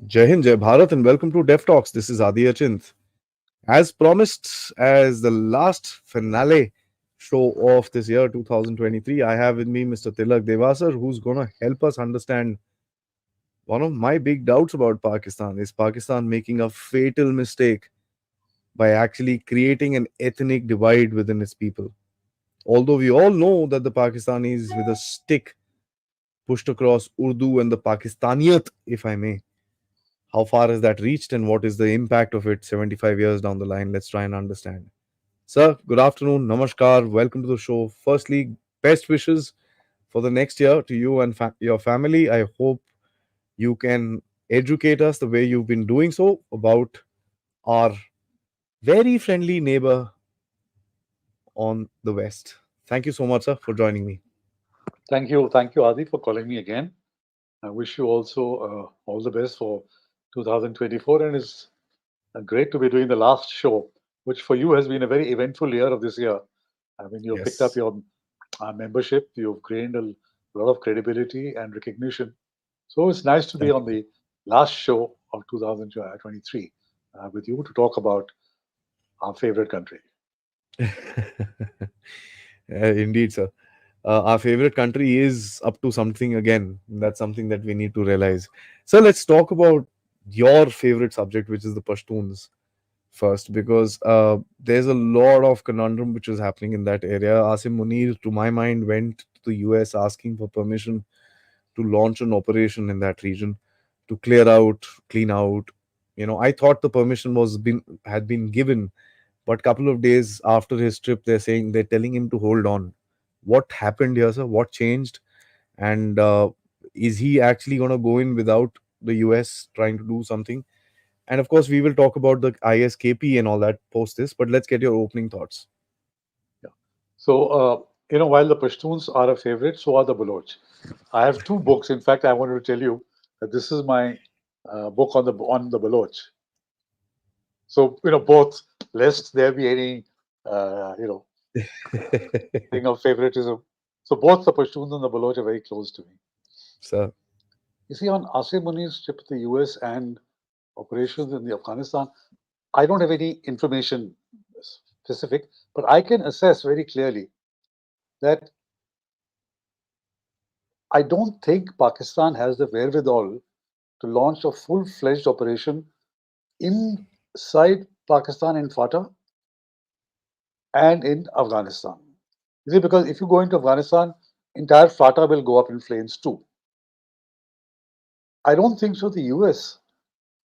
Jai Hind, Jai Bharat, and welcome to Dev Talks. This is Aadi. As promised, as the last finale show of this year, 2023, I have with me Mr. Tilak Devasher, who's going to help us understand one of my big doubts about Pakistan. Is Pakistan making a fatal mistake by actually creating an ethnic divide within its people? Although we all know that the Pakistanis with a stick pushed across Urdu and the Pakistaniyat, if I may. How far has that reached and what is the impact of it 75 years down the line? Let's try and understand. Sir, good afternoon. Namaskar. Welcome to the show. Firstly, best wishes for the next year to you and your family. I hope you can educate us the way you've been doing so about our very friendly neighbor on the West. Thank you so much, sir, for joining me. Thank you, Adi, for calling me again. I wish you also all the best for 2024, and it's great to be doing the last show, which for you has been a very eventful year of this year. I mean, you've picked up Yes. your membership, you've gained a lot of credibility and recognition. So it's nice to be Thank on the last show of 2023 with you to talk about our favorite country. you. Indeed, sir. Our favorite country is up to something again. That's something that we need to realize. So let's talk about your favorite subject, which is the Pashtuns first, because there's a lot of conundrum which is happening in that area. Asim Munir, to my mind, went to the US asking for permission to launch an operation in that region to clear out, clean out. I thought the permission had been given, but couple of days after his trip, they're telling him to hold on. What happened here, sir? What changed? And is he actually going to go in without the US trying to do something? And of course, we will talk about the ISKP and all that post this, but let's get your opening thoughts. Yeah. So, while the Pashtuns are a favorite, so are the Baloch. I have two books. In fact, I wanted to tell you that this is my book on the Baloch. So, both, lest there be any, thing of favoritism. So, both the Pashtuns and the Baloch are very close to me. So, You see, on Asim Munir's trip to the US and operations in the Afghanistan, I don't have any information specific, but I can assess very clearly that I don't think Pakistan has the wherewithal to launch a full-fledged operation inside Pakistan in FATA and in Afghanistan. You see, because if you go into Afghanistan, entire FATA will go up in flames too. I don't think so. The US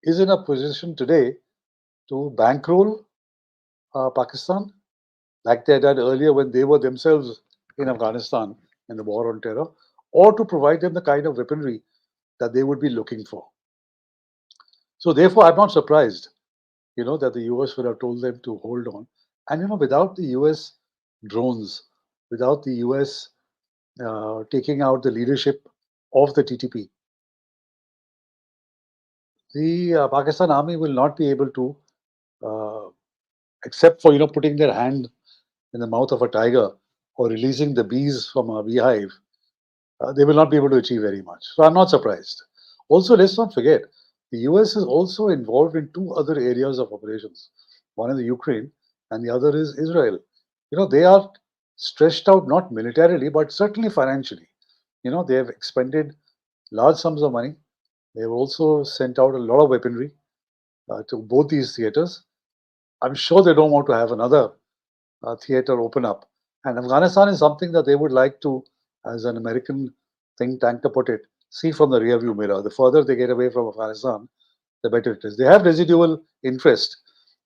is in a position today to bankroll Pakistan like they did earlier when they were themselves in Afghanistan in the war on terror, or to provide them the kind of weaponry that they would be looking for. So therefore, I'm not surprised, that the US would have told them to hold on. And without the US drones, without the US taking out the leadership of the TTP, the Pakistan Army will not be able to, uh, except for putting their hand in the mouth of a tiger or releasing the bees from a beehive, they will not be able to achieve very much. So I'm not surprised. Also, let's not forget, the US is also involved in two other areas of operations. One is the Ukraine, and the other is Israel. They are stretched out not militarily, but certainly financially. They have expended large sums of money. They have also sent out a lot of weaponry to both these theaters. I'm sure they don't want to have another theater open up. And Afghanistan is something that they would like to, as an American think tank to put it, see from the rearview mirror. The further they get away from Afghanistan, the better it is. They have residual interest,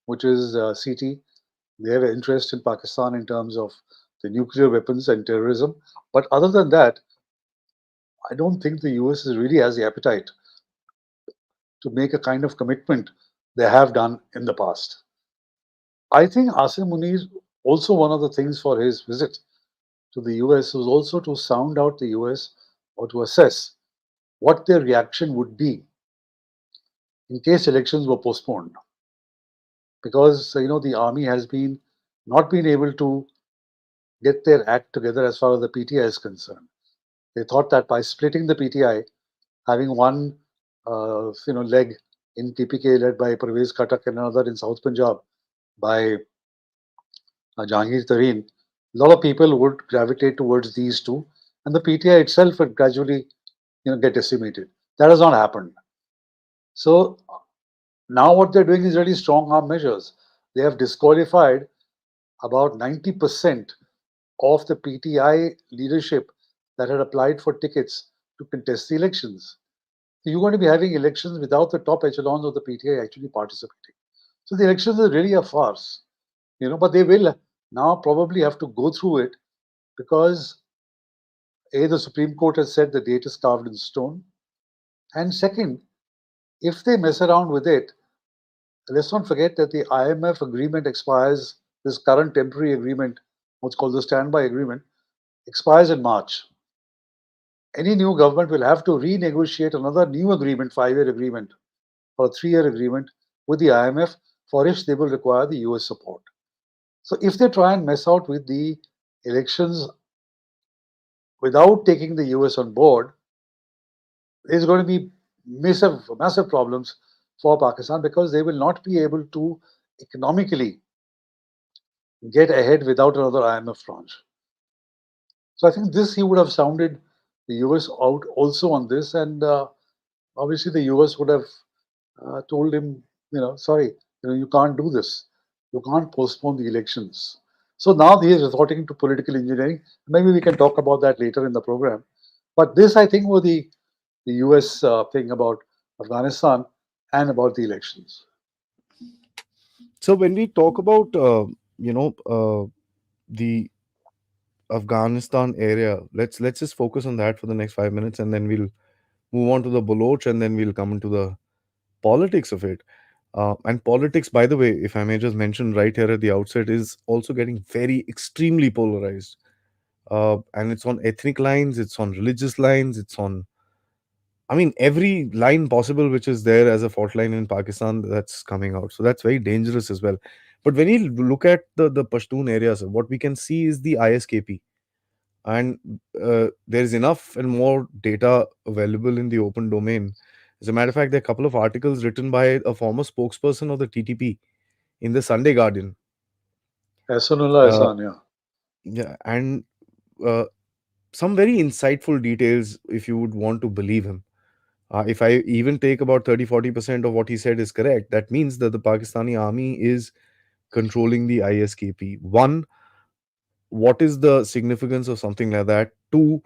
which is CT. They have an interest in Pakistan in terms of the nuclear weapons and terrorism. But other than that, I don't think the US is really has the appetite to make a kind of commitment they have done in the past. I think Asim Munir, also one of the things for his visit to the US was also to sound out the US or to assess what their reaction would be in case elections were postponed. Because the army has been not been able to get their act together as far as the PTI is concerned. They thought that by splitting the PTI, having one leg in KPK led by Pervez Khatak and another in South Punjab by Jahangir Tareen, a lot of people would gravitate towards these two, and the PTI itself would gradually, get decimated. That has not happened. So now what they're doing is really strong arm measures. They have disqualified about 90% of the PTI leadership that had applied for tickets to contest the elections. So you're going to be having elections without the top echelons of the PTI actually participating. So the elections are really a farce, but they will now probably have to go through it because A, the Supreme Court has said the date is carved in stone. And second, if they mess around with it, let's not forget that the IMF agreement expires, this current temporary agreement, what's called the standby agreement, expires in March. Any new government will have to renegotiate another new agreement, 5-year agreement or a 3-year agreement with the IMF, for which they will require the US support. So if they try and mess out with the elections without taking the US on board, there's going to be massive problems for Pakistan because they will not be able to economically get ahead without another IMF tranche. So I think this he would have sounded the US out also on this, and obviously the US would have told him, sorry, you can't do this. You can't postpone the elections. So now he is resorting to political engineering. Maybe we can talk about that later in the program. But this, I think, was the US thing about Afghanistan and about the elections. So when we talk about the Afghanistan area, let's just focus on that for the next 5 minutes, and then we'll move on to the Baloch, and then we'll come into the politics of it. And politics, by the way, if I may just mention right here at the outset, is also getting very extremely polarized. And it's on ethnic lines, it's on religious lines, it's on, I mean, every line possible which is there as a fault line in Pakistan that's coming out. So that's very dangerous as well. But when you look at the Pashtun areas, what we can see is the ISKP. And there's enough and more data available in the open domain. As a matter of fact, there are a couple of articles written by a former spokesperson of the TTP in the Sunday Guardian. Ahsanullah Uh, Ahsan, yeah. yeah, and uh, some very insightful details if you would want to believe him. If I even take about 30-40% of what he said is correct, that means that the Pakistani army is controlling the ISKP. One, what is the significance of something like that? Two,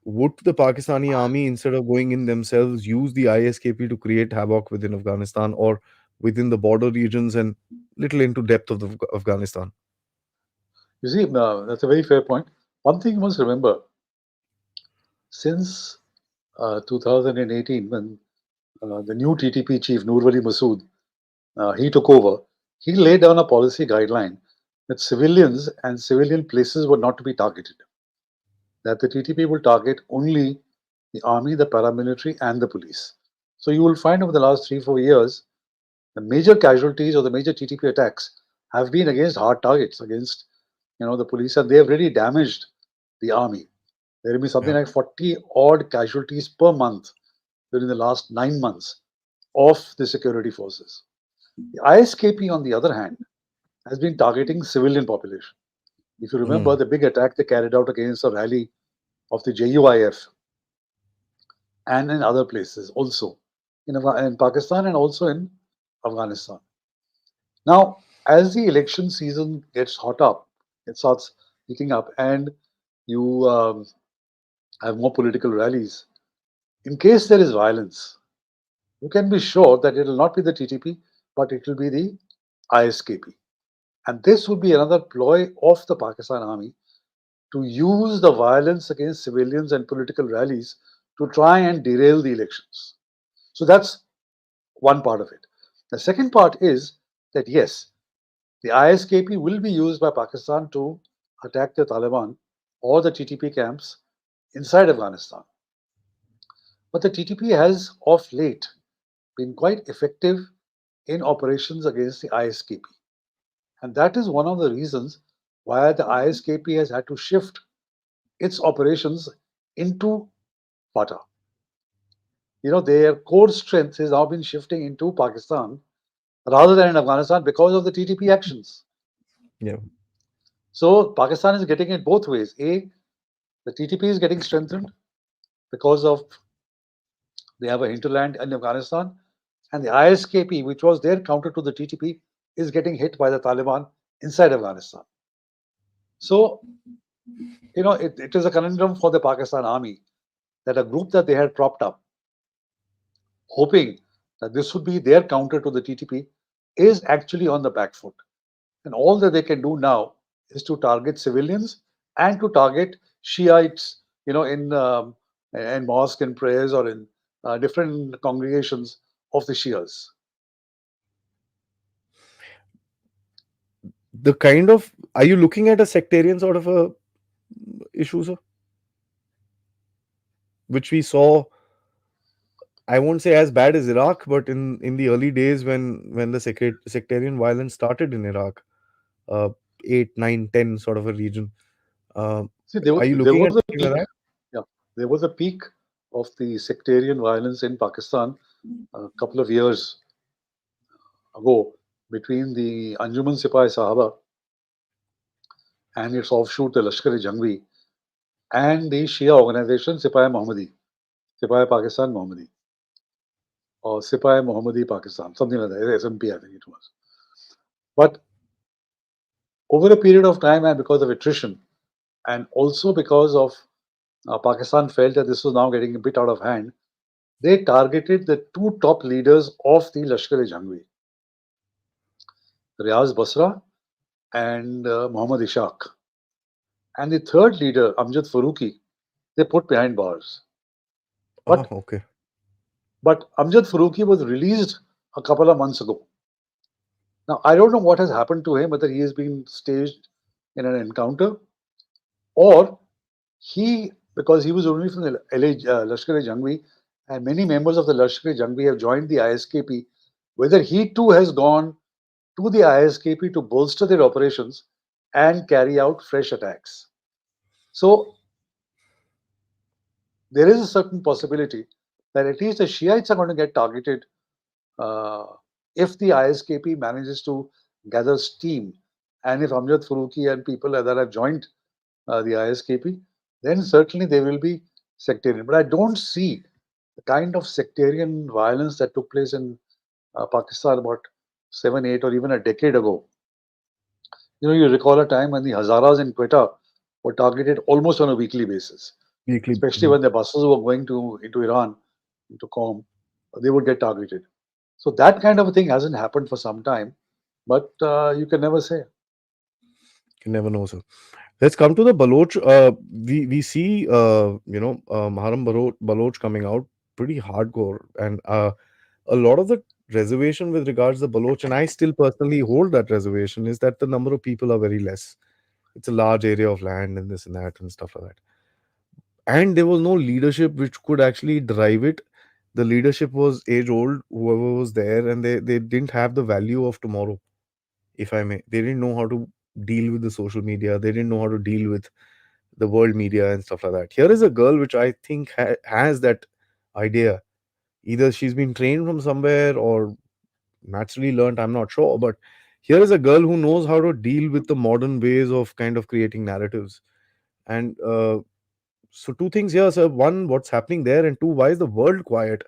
would the Pakistani army, instead of going in themselves, use the ISKP to create havoc within Afghanistan or within the border regions and little into depth of Afghanistan? You see, that's a very fair point. One thing you must remember, since 2018, when the new TTP chief, Nurwali Masood, he took over, he laid down a policy guideline that civilians and civilian places were not to be targeted, that the TTP will target only the army, the paramilitary, and the police. So you will find over the last 3-4 years, the major casualties or the major TTP attacks have been against hard targets, against the police, and they have really damaged the army. There will be something Yeah. like 40 odd casualties per month during the last 9 months of the security forces. The ISKP, on the other hand, has been targeting civilian population. If you remember Mm. the big attack they carried out against a rally of the JUIF and in other places also in Pakistan and also in Afghanistan. Now, as the election season gets hot up, it starts heating up, and you have more political rallies. In case there is violence, you can be sure that it will not be the TTP, but it will be the ISKP. And this would be another ploy of the Pakistan army to use the violence against civilians and political rallies to try and derail the elections. So that's one part of it. The second part is that yes, the ISKP will be used by Pakistan to attack the Taliban or the TTP camps inside Afghanistan. But the TTP has of late been quite effective in operations against the ISKP. And that is one of the reasons why the ISKP has had to shift its operations into FATA. their core strength has now been shifting into Pakistan rather than in Afghanistan because of the TTP actions. Yeah. So Pakistan is getting it both ways. A, the TTP is getting strengthened because of they have a hinterland in Afghanistan, and the ISKP, which was their counter to the TTP, is getting hit by the Taliban inside Afghanistan. So, it is a conundrum for the Pakistan army that a group that they had propped up, hoping that this would be their counter to the TTP, is actually on the back foot. And all that they can do now is to target civilians and to target Shiites, in mosque and prayers or in different congregations of the Shias. The kind of, are you looking at a sectarian sort of a issue, sir? Which we saw, I won't say as bad as Iraq, but in the early days when the sectarian violence started in Iraq, uh, 8, 9, 10 sort of a region. Uh, See, there, are you there looking was at a something peak. like that? Yeah, there was a peak of the sectarian violence in Pakistan a couple of years ago between the Anjuman Sipai Sahaba and its offshoot, the Lashkar-e-Jhangvi, and the Shia organization Sipai Mohammadi, Sipai Pakistan Mohammadi, or Sipai Mohammadi Pakistan, something like that, SMP, I think it was. But over a period of time, and because of attrition, and also because of Pakistan felt that this was now getting a bit out of hand, they targeted the two top leaders of the Lashkar-e-Jhangvi, Riaz Basra and Muhammad Ishaq. And the third leader, Amjad Faruqi, they put behind bars. Oh, But okay. but Amjad Faruqi was released a couple of months ago. Now I don't know what has happened to him, whether he has been staged in an encounter or he, because he was only from the Lashkar-e-Jhangvi, and many members of the Lashkar-e-Jhangvi have joined the ISKP, whether he too has gone to the ISKP to bolster their operations and carry out fresh attacks. So there is a certain possibility that at least the Shiites are going to get targeted uh, if the ISKP manages to gather steam, and if Amjad Faruqi and people that have joined the ISKP, then certainly they will be sectarian. But I don't see the kind of sectarian violence that took place in Pakistan about 7, 8, or even a decade ago. You recall a time when the Hazaras in Quetta were targeted almost on a weekly basis, Weekly. especially when the buses were going into Iran, into Qom, they would get targeted. So that kind of a thing hasn't happened for some time, but you can never say. You never know, sir. Let's come to the Baloch. We see Mahran Baloch coming out pretty hardcore, and a lot of the reservation with regards to the Baloch, and I still personally hold that reservation, is that the number of people are very less. It's a large area of land and this and that and stuff like that. And there was no leadership which could actually drive it. The leadership was age old, whoever was there, and they didn't have the value of tomorrow, if I may. They didn't know how to deal with the social media. They didn't know how to deal with the world media and stuff like that. Here is a girl which I think has that idea. Either she's been trained from somewhere or naturally learned, I'm not sure. But here is a girl who knows how to deal with the modern ways of kind of creating narratives. And so, two things here, sir. One, what's happening there? And two, why is the world quiet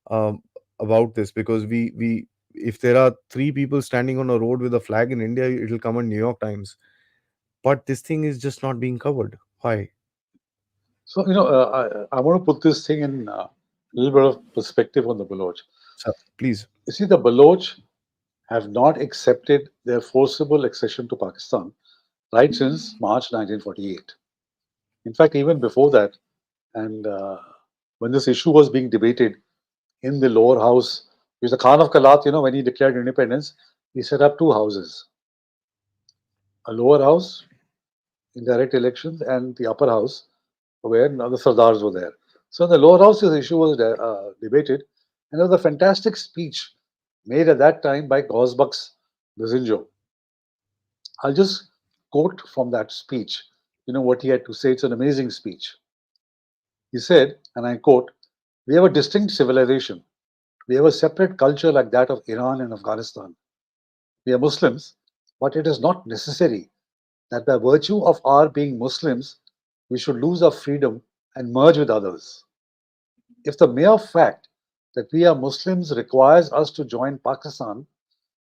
um, about this? Because if there are three people standing on a road with a flag in India, it'll come on New York Times. But this thing is just not being covered. Why? So, I want to put this thing in a little bit of perspective on the Baloch. Sir, please. You see, the Baloch have not accepted their forcible accession to Pakistan right since March 1948. In fact, even before that, and when this issue was being debated in the lower house, because the Khan of Kalat, when he declared independence, he set up two houses, a lower house, indirect elections, and the upper house, where the Sardars were there. So in the lower house, this issue was debated, and there was a fantastic speech made at that time by Gosbucks Bizinjo. I'll just quote from that speech, what he had to say. It's an amazing speech. He said, and I quote, We have a distinct civilization. We have a separate culture like that of Iran and Afghanistan. We are Muslims, but it is not necessary that by virtue of our being Muslims, we should lose our freedom and merge with others. If the mere fact that we are Muslims requires us to join Pakistan,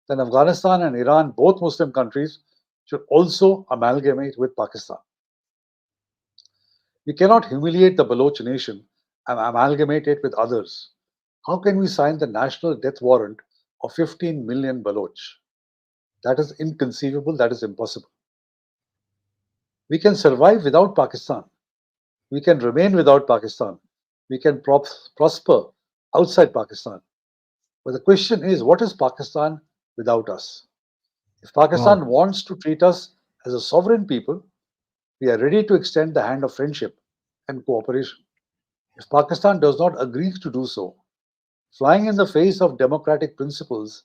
then Afghanistan and Iran, both Muslim countries, should also amalgamate with Pakistan. We cannot humiliate the Baloch nation and amalgamate it with others. How can we sign the national death warrant of 15 million Baloch? That is inconceivable, that is impossible. We can survive without Pakistan. We can remain without Pakistan. We can prosper outside Pakistan. But the question is, what is Pakistan without us? If Wow. Pakistan wants to treat us as a sovereign people, we are ready to extend the hand of friendship and cooperation. If Pakistan does not agree to do so, flying in the face of democratic principles,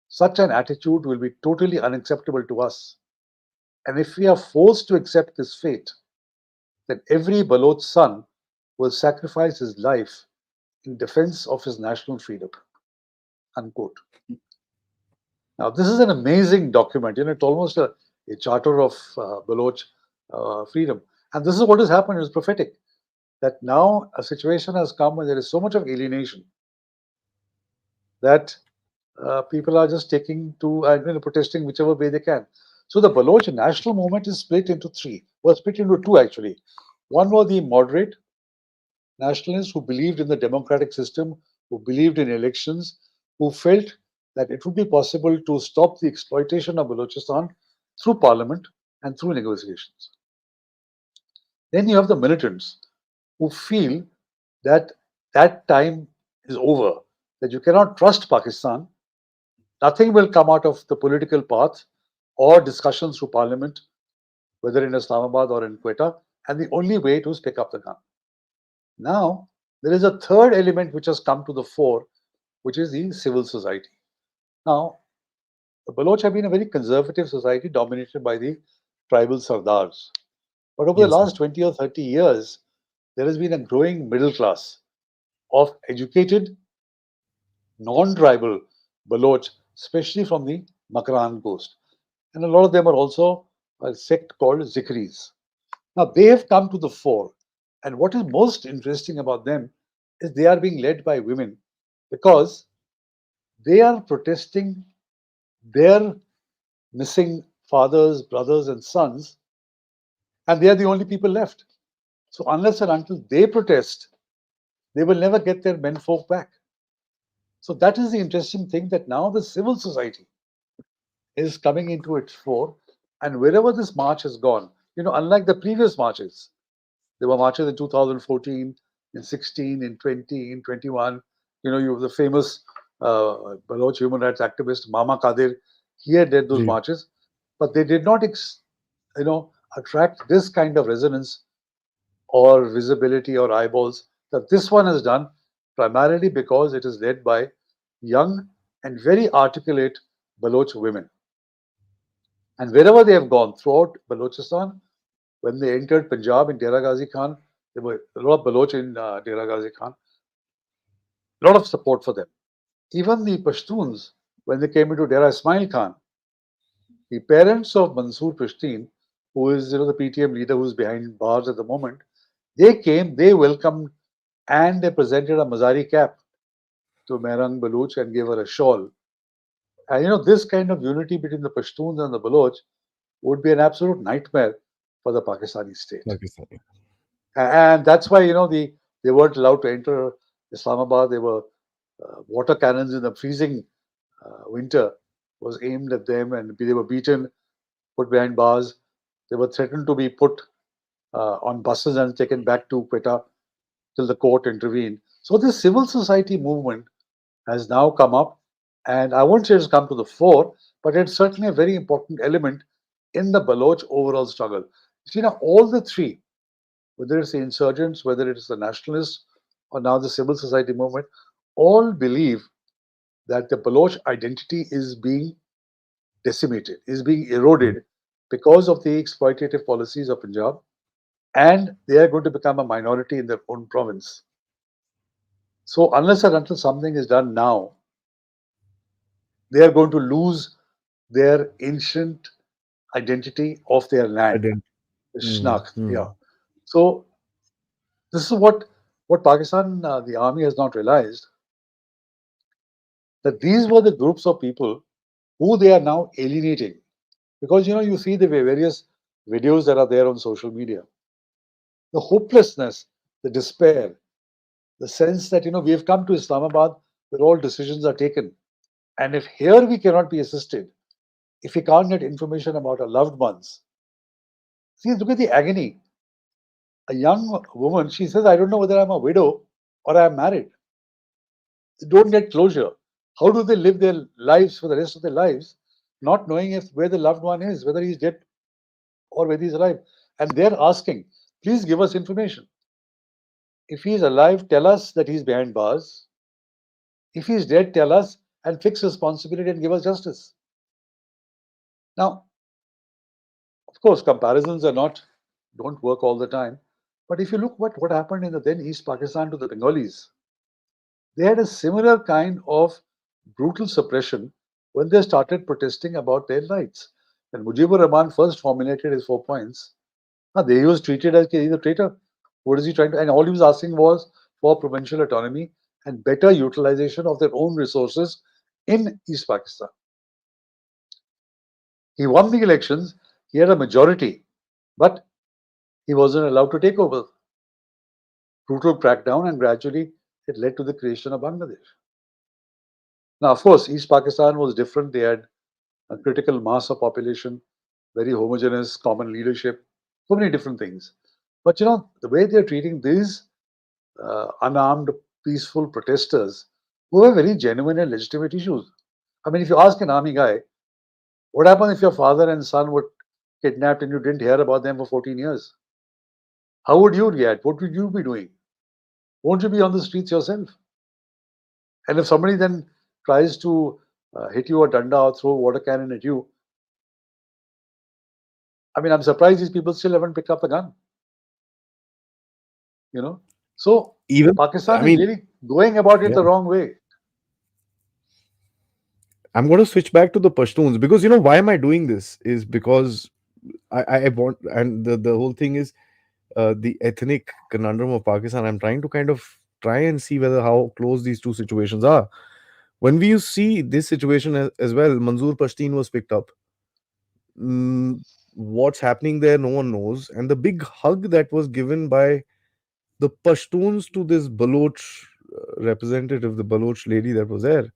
such an attitude will be totally unacceptable to us. And if we are forced to accept this fate, then every Baloch son will sacrifice his life in defense of his national freedom. Unquote. Now, this is an amazing document. It's almost a charter of Baloch freedom. And this is what has happened. It's prophetic that now a situation has come when there is so much of alienation that people are just taking to and protesting whichever way they can. So the Baloch national movement is split into three. Well, split into two actually. One were the moderate nationalists who believed in the democratic system, who believed in elections, who felt that it would be possible to stop the exploitation of Balochistan through parliament and through negotiations. Then you have the militants who feel that that time is over, that you cannot trust Pakistan. Nothing will come out of the political path or discussions through parliament, whether in Islamabad or in Quetta, and the only way to is pick up the gun. Now, there is a third element which has come to the fore, which is the civil society. Now, the Baloch have been a very conservative society dominated by the tribal sardars. But over the Yes, sir. last 20 or 30 years, there has been a growing middle class of educated, non tribal Baloch, especially from the Makran coast. And a lot of them are also a sect called Zikris. Now, they have come to the fore. And what is most interesting about them is they are being led by women because they are protesting their missing fathers, brothers, and sons, and they are the only people left. So, unless and until they protest, they will never get their menfolk back. So, that is the interesting thing that now the civil society is coming into its fore, and wherever this march has gone, unlike the previous marches, there were marches in 2014, in 16, in 20, in 21. You have the famous Baloch human rights activist Mama Kadir. He had led those Ji. marches, but they did not, attract this kind of resonance or visibility or eyeballs that this one has done, primarily because it is led by young and very articulate Baloch women. And wherever they have gone throughout Balochistan, when they entered Punjab in Dera Ghazi Khan, there were a lot of Baloch in Dera Ghazi Khan, a lot of support for them. Even the Pashtuns, when they came into Dera Ismail Khan, the parents of Mansoor Pakhstun, who is the PTM leader who's behind bars at the moment, they came, they welcomed, and they presented a Mazari cap to Mehrang Baloch and gave her a shawl. And this kind of unity between the Pashtuns and the Baloch would be an absolute nightmare for the Pakistani state. Pakistan. And that's why they weren't allowed to enter Islamabad. They were water cannons in the freezing winter was aimed at them, and they were beaten, put behind bars. They were threatened to be put on buses and taken back to Quetta till the court intervened. So this civil society movement has now come up, and I won't say it's come to the fore, but it's certainly a very important element in the Baloch overall struggle. You see, now all the three, whether it's the insurgents, whether it's the nationalists, or now the civil society movement, all believe that the Baloch identity is being decimated, is being eroded because of the exploitative policies of Punjab, and they are going to become a minority in their own province. So unless and until something is done now, they are going to lose their ancient identity of their I land. didn't. Schnak, yeah. Hmm. So this is what Pakistan, the army has not realized, that these were the groups of people who they are now alienating. Because you see the various videos that are there on social media, the hopelessness, the despair, the sense that we have come to Islamabad where all decisions are taken, and if here we cannot be assisted, if we can't get information about our loved ones, see, look at the agony. A young woman, she says, I don't know whether I'm a widow or I'm married. They don't get closure. How do they live their lives for the rest of their lives, not knowing if where the loved one is, whether he's dead or whether he's alive? And they're asking, please give us information. If he's alive, tell us that he's behind bars. If he's dead, tell us and fix responsibility and give us justice. Now, of course, comparisons are not don't work all the time. But if you look what happened in the then East Pakistan to the Bengalis, they had a similar kind of brutal suppression when they started protesting about their rights. When Mujibur Rahman first formulated his 4 points, they was treated as he's a traitor. What is he trying to? And all he was asking was for provincial autonomy and better utilization of their own resources in East Pakistan. He won the elections, he had a majority, but he wasn't allowed to take over. Brutal crackdown, and gradually it led to the creation of Bangladesh. Now, of course, East Pakistan was different. They had a critical mass of population, very homogeneous, common leadership, so many different things. But the way they're treating these unarmed, peaceful protesters who have very genuine and legitimate issues. I mean, if you ask an army guy, what happens if your father and son were kidnapped and you didn't hear about them for 14 years? How would you react? What would you be doing? Won't you be on the streets yourself? And if somebody then tries to hit you a danda or throw a water cannon at you, I mean, I'm surprised these people still haven't picked up the gun. You know, so Even, I Pakistan is mean, really going about it yeah, the wrong way. I'm going to switch back to the Pashtuns because why am I doing this? Is because I want, and the whole thing is the ethnic conundrum of Pakistan. I'm trying to kind of try and see whether how close these two situations are. When we see this situation as well, Mansoor Pashtun was picked up. What's happening there, no one knows. And the big hug that was given by the Pashtuns to this Baloch representative, the Baloch lady that was there.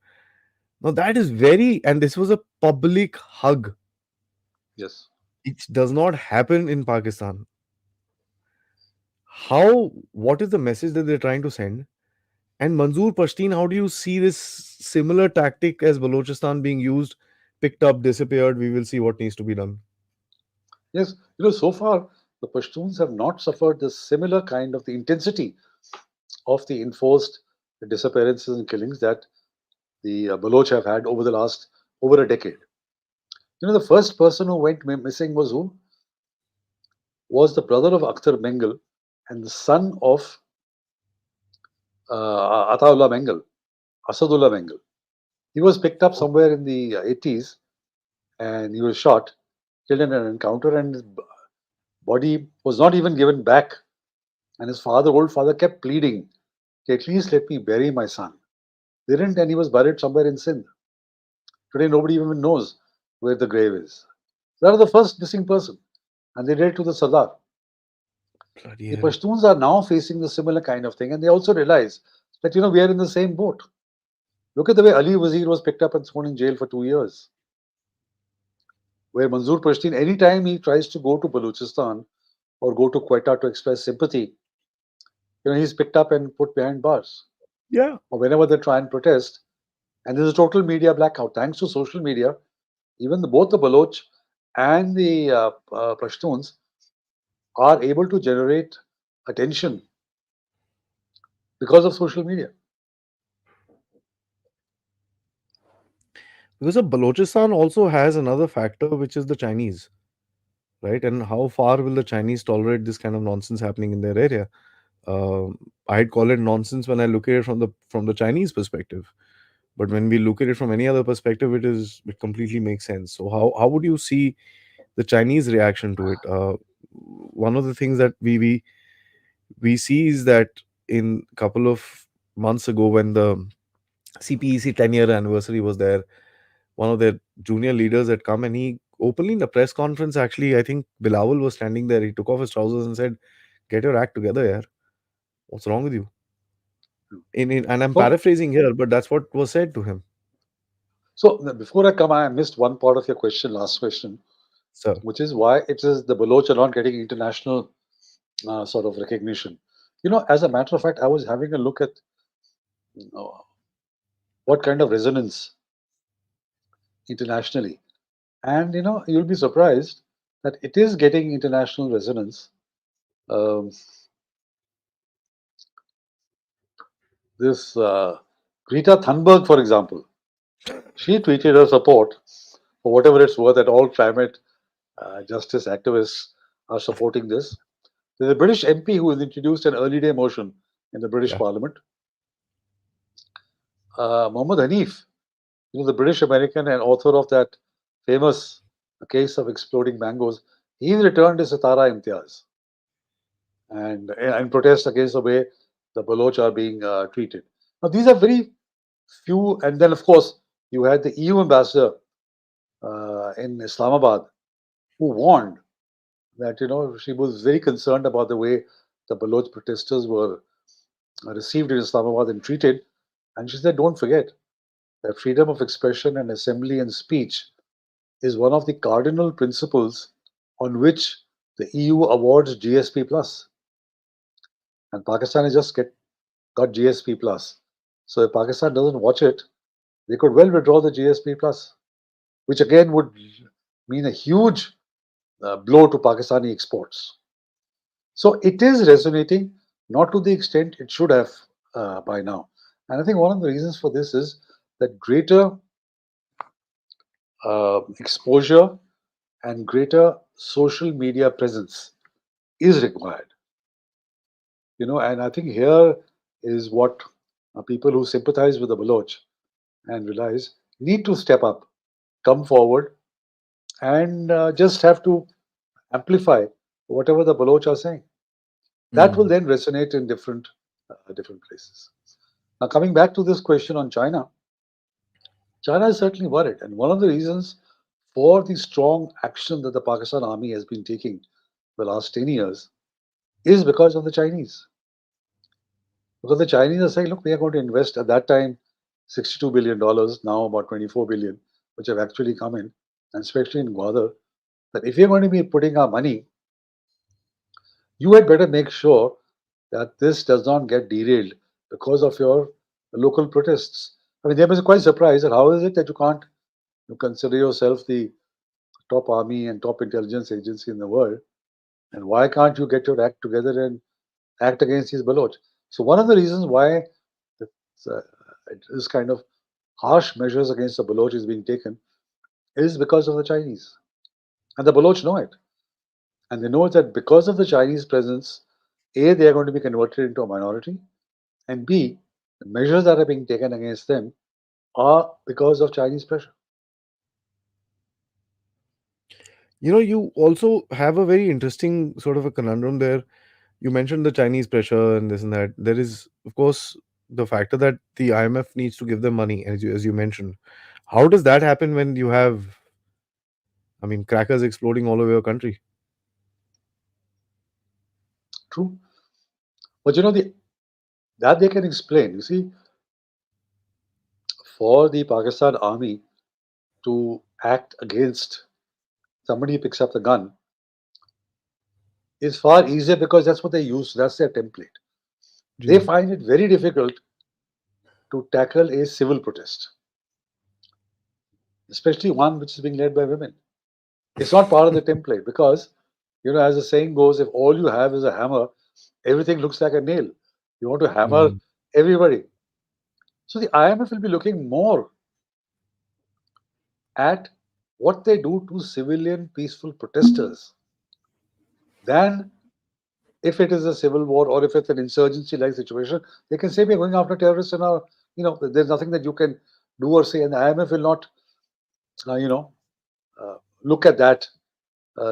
Now that is very, and this was a public hug. Yes. It does not happen in Pakistan. How? What is the message that they're trying to send? And Mansoor Pashtun, how do you see this similar tactic as Balochistan being used, picked up, disappeared? We will see what needs to be done. Yes. So far, the Pashtuns have not suffered the similar kind of the intensity of the enforced disappearances and killings that the Baloch have had over the last over a decade. The first person who went missing was who? Was the brother of Akhtar Bengal and the son of Ataullah Bengal, Asadullah Bengal. He was picked up somewhere in the 80s and he was shot, killed in an encounter, and his body was not even given back. And his old father, kept pleading, at least let me bury my son. They didn't, and he was buried somewhere in Sindh. Today, nobody even knows where the grave is. That was the first missing person, and they did it to the Sardar. Bloody The hell. Pashtuns are now facing the similar kind of thing, and they also realize that we are in the same boat. Look at the way Ali Wazir was picked up and thrown in jail for 2 years. Where Mansoor Pashtun, anytime he tries to go to Balochistan or go to Quetta to express sympathy, he's picked up and put behind bars. Yeah. Or whenever they try and protest, and there's a total media blackout. Thanks to social media, even both the Baloch and the Pashtuns are able to generate attention because of social media. Because the Balochistan also has another factor, which is the Chinese, right? And how far will the Chinese tolerate this kind of nonsense happening in their area? I'd call it nonsense when I look at it from the Chinese perspective. But when we look at it from any other perspective, it completely makes sense. So how would you see the Chinese reaction to it? One of the things that we see is that in a couple of months ago, when the CPEC 10-year anniversary was there, one of their junior leaders had come and he openly in a press conference, actually, I think Bilawal was standing there. He took off his trousers and said, "Get your act together, yaar. What's wrong with you?" And I'm Well, paraphrasing here, but that's what was said to him. so before I come, I missed one part of your question, last question, So, which is why it is the Baloch are not getting international sort of recognition. As a matter of fact, I was having a look at uh, what kind of resonance internationally, and you'll be surprised that it is getting international resonance. Um, this Greta Thunberg, for example, she tweeted her support for whatever it's worth that all climate justice activists are supporting this. There's a British MP who has introduced an early day motion in the British yeah. Parliament. Mohammed Hanif, the British American and author of that famous case of exploding mangoes, he's returned his Sitara Imtiaz and in protest against the way the Baloch are being treated. Now, these are very few, and then of course you had the EU ambassador in Islamabad who warned that she was very concerned about the way the Baloch protesters were received in Islamabad and treated, and she said, "Don't forget that freedom of expression and assembly and speech is one of the cardinal principles on which the EU awards GSP plus, and Pakistan has just got GSP plus. So if Pakistan doesn't watch it, they could well withdraw the GSP plus, which again would mean a huge blow to Pakistani exports. So it is resonating, not to the extent it should have by now. And I think one of the reasons for this is that greater exposure and greater social media presence is required. And I think here is what people who sympathize with the Baloch and realize need to step up, come forward, and just have to amplify whatever the Baloch are saying. That will Mm. then resonate in different places. Now, coming back to this question on China, China is certainly worried, and one of the reasons for the strong action that the Pakistan Army has been taking the last 10 years is because of the Chinese. Because the Chinese are saying, look, we are going to invest at that time $62 billion, now about 24 billion, which have actually come in, and especially in Gwadar, that if you're going to be putting our money, you had better make sure that this does not get derailed because of your local protests. I mean, they must be quite surprised that how is it that you consider yourself the top army and top intelligence agency in the world, and why can't you get your act together and act against these Baloch? So one of the reasons why this, uh, this kind of harsh measures against the Baloch is being taken is because of the Chinese. And the Baloch know it. And they know that because of the Chinese presence, A, they are going to be converted into a minority, and B, the measures that are being taken against them are because of Chinese pressure. You also have a very interesting sort of a conundrum there. You mentioned the Chinese pressure and this and that. There is, of course, the factor that the IMF needs to give them money, as you mentioned. How does that happen when you have, I mean, crackers exploding all over your country? True. But that they can explain. You see, for the Pakistan army to act against somebody who picks up the gun is far easier because that's what they use, that's their template. They Gee. find it very difficult to tackle a civil protest, especially one which is being led by women. It's not part of the template because, as the saying goes, if all you have is a hammer, everything looks like a nail. You want to hammer Mm. everybody. So the IMF will be looking more at what they do to civilian peaceful protesters than if it is a civil war or if it's an insurgency-like situation, they can say we're going after terrorists and there's nothing that you can do or say, and the IMF will not, uh, you know, look at that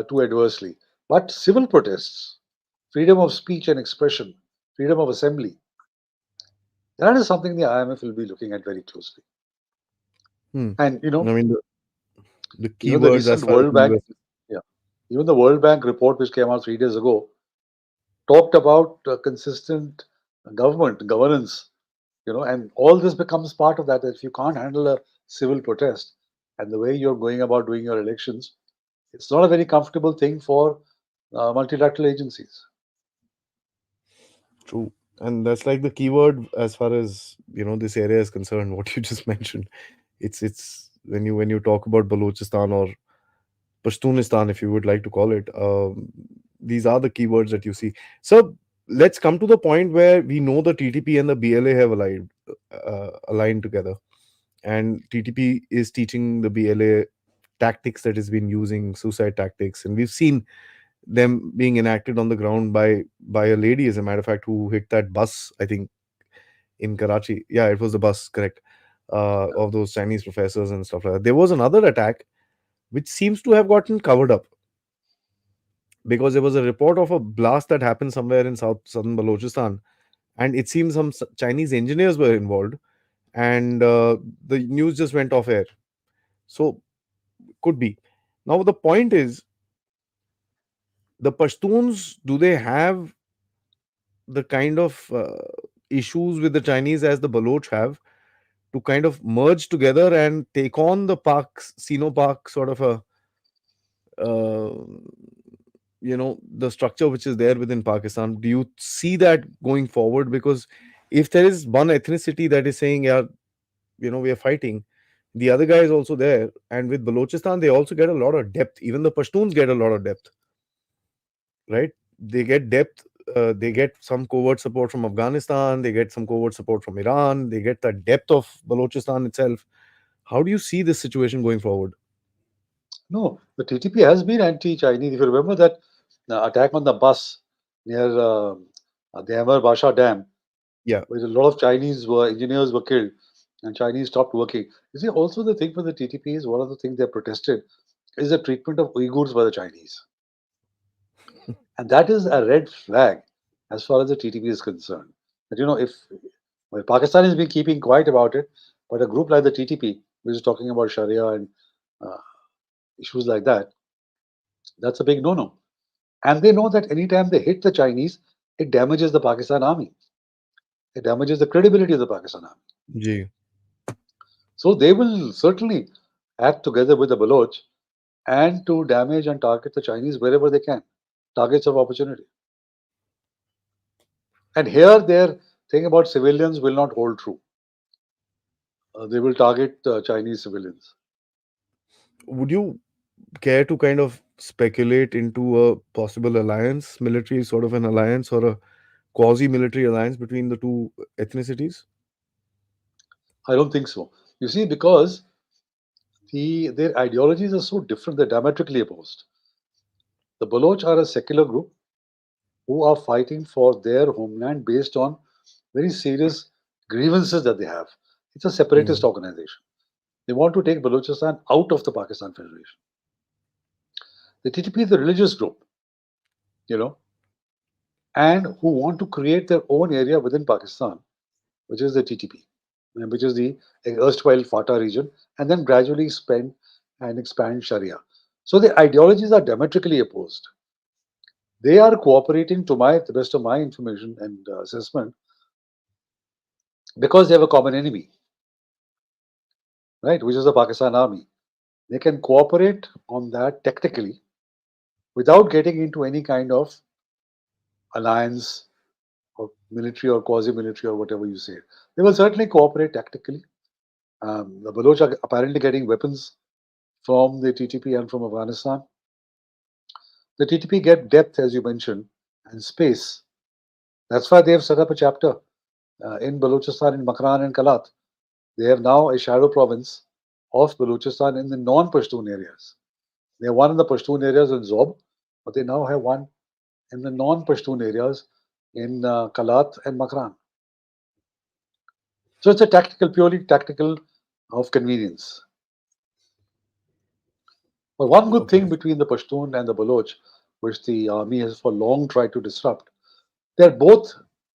too adversely. But civil protests, freedom of speech and expression, freedom of assembly, that is something the IMF will be looking at very closely. Hmm. And I mean, the even the keywords as recent far as World the Bank, US. yeah, even the World Bank report which came out 3 days ago talked about consistent governance, and all this becomes part of that. That if you can't handle a civil protest and the way you're going about doing your elections, it's not a very comfortable thing for multilateral agencies. True. And that's like the keyword as far as this area is concerned. What you just mentioned, it's when you talk about Balochistan or Pashtunistan, if you would like to call it. These are the keywords that you see. So let's come to the point where we know the TTP and the BLA have aligned together, and TTP is teaching the BLA tactics that it's been using, suicide tactics, and we've seen them being enacted on the ground by a lady, as a matter of fact, who hit that bus, I think, in Karachi. Yeah, it was the bus, correct, of those Chinese professors and stuff like that. There was another attack which seems to have gotten covered up because there was a report of a blast that happened somewhere in southern Balochistan, and it seems some Chinese engineers were involved, and the news just went off air. So could be. Now the point is, the Pashtuns, do they have the kind of issues with the Chinese as the Baloch have, to kind of merge together and take on the Pak Sino Pak sort of a uh, the structure which is there within Pakistan? Do you see that going forward? Because if there is one ethnicity that is saying, yeah, we are fighting, the other guy is also there, and with Balochistan they also get a lot of depth. Even the Pashtuns get a lot of depth, right? They get depth. They get some covert support from Afghanistan. They get some covert support from Iran. They get the depth of Balochistan itself. How do you see this situation going forward? No, the TTP has been anti-Chinese. If you remember that attack on the bus near the Amar Basha Dam, Yeah. where a lot of Chinese engineers were killed and Chinese stopped working. You see, also the thing for the TTP is one of the things they protested is the treatment of Uyghurs by the Chinese. And that is a red flag as far as the TTP is concerned. That, if well, Pakistan has been keeping quiet about it, but a group like the TTP, which is talking about Sharia and uh, issues like that, that's a big no no. And they know that anytime they hit the Chinese, it damages the Pakistan army. It damages the credibility of the Pakistan army. Gee. So they will certainly act together with the Baloch and to damage and target the Chinese wherever they can. Targets of opportunity. And here their thing about civilians will not hold true. They will target Chinese civilians. Would you care to kind of speculate into a possible alliance, military sort of an alliance, or a quasi military alliance between the two ethnicities? I don't think so. You see, because their ideologies are so different, they're diametrically opposed. The Baloch are a secular group who are fighting for their homeland based on very serious grievances that they have. It's a separatist Mm. organization. They want to take Balochistan out of the Pakistan Federation. The TTP is a religious group, you know, and who want to create their own area within Pakistan, which is the TTP, which is the erstwhile FATA region, and then gradually spend and expand Sharia. So the ideologies are diametrically opposed. They are cooperating, to the best of my information and assessment, because they have a common enemy, right, which is the Pakistan army. They can cooperate on that tactically without getting into any kind of alliance or military or quasi-military or whatever you say. They will certainly cooperate tactically. The Baloch are apparently getting weapons from the TTP and from Afghanistan. The TTP get depth, as you mentioned, and space. That's why they have set up a chapter in Balochistan, in Mahran and Kalat. They have now a shadow province of Balochistan in the non-Pashtun areas. They have one in the Pashtun areas in Zob, but they now have one in the non-Pashtun areas in Kalat and Makran. So it's a tactical, purely tactical of convenience. But one good Okay. thing between the Pashtun and the Baloch, which the army has for long tried to disrupt, they're both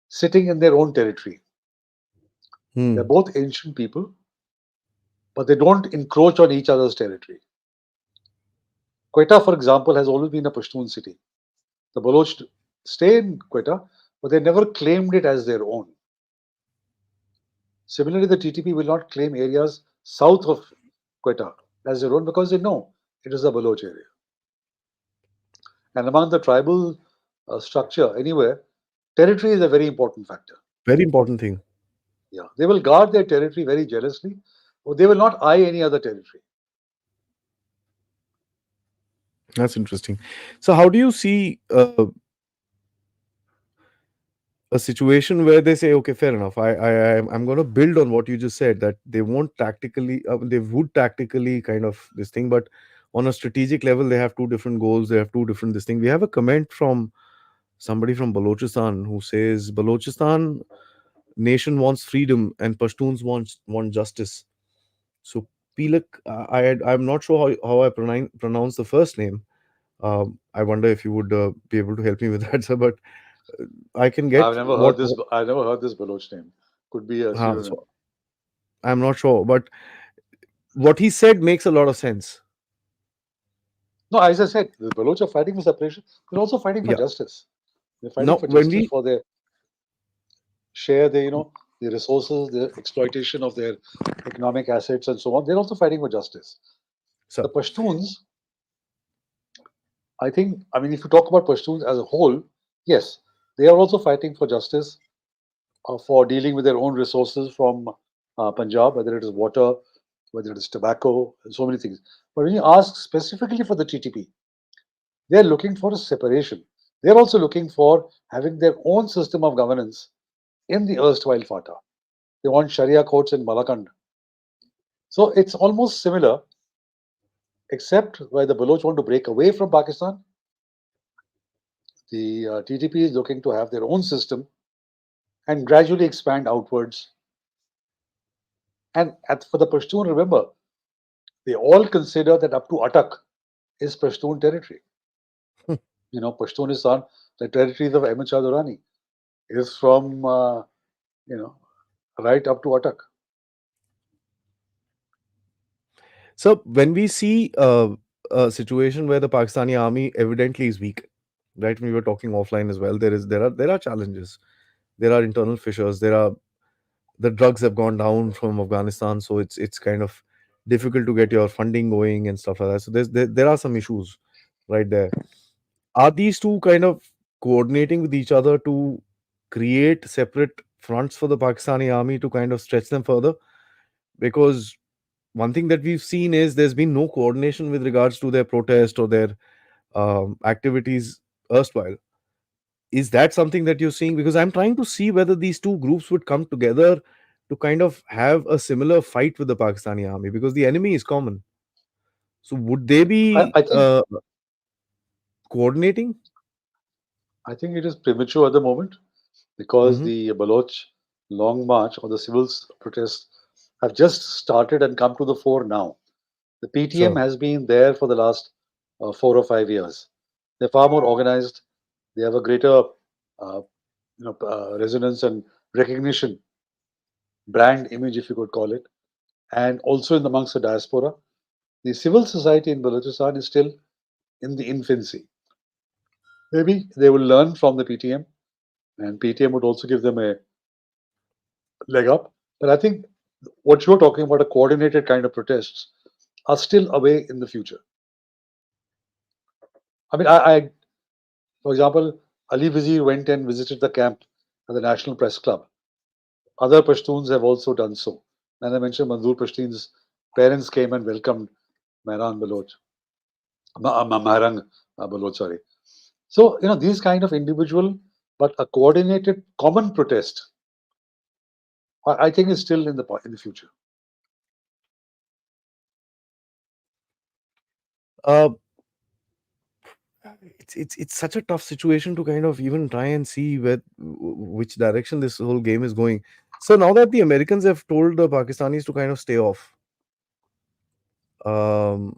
sitting in their own territory. They're Hmm. both ancient people, but they don't encroach on each other's territory. Quetta, for example, has always been a Pashtun city. The Baloch stay in Quetta, but they never claimed it as their own. Similarly, the TTP will not claim areas south of Quetta as their own because they know it is a Baloch area. And among the tribal structure anywhere, territory is a very important factor. Very important thing. Yeah, they will guard their territory very jealously, or they will not eye any other territory. That's interesting. So, how do you see a situation where they say, okay, fair enough. I'm going to build on what you just said that they won't tactically, they would tactically kind of this thing, but on a strategic level, they have two different goals. They have two different this thing. We have a comment from somebody from Balochistan who says Balochistan nation wants freedom and Pashtuns want justice. So Pilak, I'm not sure how I pronounce the first name. I wonder if you would be able to help me with that, sir. But I can get I've never heard what. this. I've never heard this Baloch name. Could be a pseudonym. So I'm not sure, but what he said makes a lot of sense. No, as I said, the Baloch are fighting for separation. They're also fighting for Yeah. justice. They're fighting Now, for when justice we for their share, the resources, the exploitation of their economic assets, and so on. They're also fighting for justice. The so Pashtuns, I think, I mean, if you talk about Pashtuns as a whole, yes, they are also fighting for justice for dealing with their own resources from Punjab, whether it is water, whether it is tobacco, and so many things. But when you ask specifically for the TTP, they're looking for a separation. They're also looking for having their own system of governance in the erstwhile FATA. They want Sharia courts in Malakand. So it's almost similar, except where the Baloch want to break away from Pakistan. The TTP is looking to have their own system and gradually expand outwards. And for the Pashtun, remember, they all consider that up to Atak is Pashtun territory. Pashtunistan, the territories of Ahmed Shah Durrani, is from, you know, right up to Atak. so when we see a situation where the Pakistani army evidently is weak, right? We were talking offline as well. There are challenges. There are internal fissures. The drugs have gone down from Afghanistan, so it's kind of difficult to get your funding going and stuff like that. So there are some issues right there. Are these two kind of coordinating with each other to create separate fronts for the Pakistani army to kind of stretch them further? Because one thing that we've seen is there's been no coordination with regards to their protest or their activities erstwhile. Is that something that you're seeing? Because I'm trying to see whether these two groups would come together to kind of have a similar fight with the Pakistani army because the enemy is common. So would they I, be I think coordinating? I think it is premature at the moment because Hmm. the Baloch Long March or the civil protests have just started and come to the fore now. The PTM Sure. has been there for the last 4 or 5 years. They're far more organized. They have a greater, uh, resonance and recognition, brand image, if you could call it, and also in amongst the diaspora. The civil society in Balochistan is still in the infancy. Maybe they will learn from the PTM, and PTM would also give them a leg up. But I think what you're talking about, a coordinated kind of protests, are still away in the future. I mean, for example, Ali Vizir went and visited the camp at the National Press Club. Other Pashtuns have also done so. And I mentioned Mansoor Pakhstun's parents came and welcomed Mahran Baloch, Mahran Baloch, sorry. So, these kind of individual, but a coordinated common protest, I think is still in the future. Uh, It's such a tough situation to kind of even try and see which direction this whole game is going. So now that the Americans have told the Pakistanis to kind of stay off, um,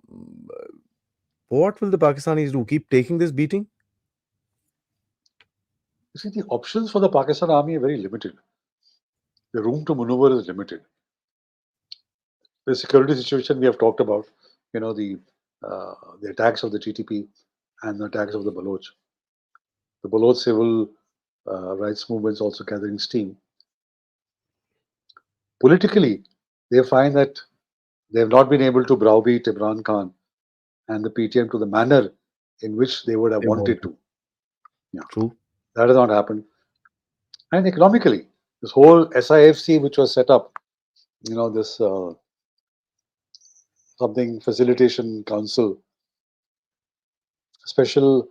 what will the Pakistanis do? Keep taking this beating? You see, the options for the Pakistan Army are very limited. The room to maneuver is limited. The security situation we have talked about, you know, the attacks of the TTP and the attacks of the Baloch. The Baloch civil rights movement is also gathering steam. Politically, they find that they have not been able to browbeat Imran Khan and the PTM to the manner in which they would have They want wanted to. to. Yeah, True. that has not happened. And economically, this whole SIFC which was set up, this something facilitation council, special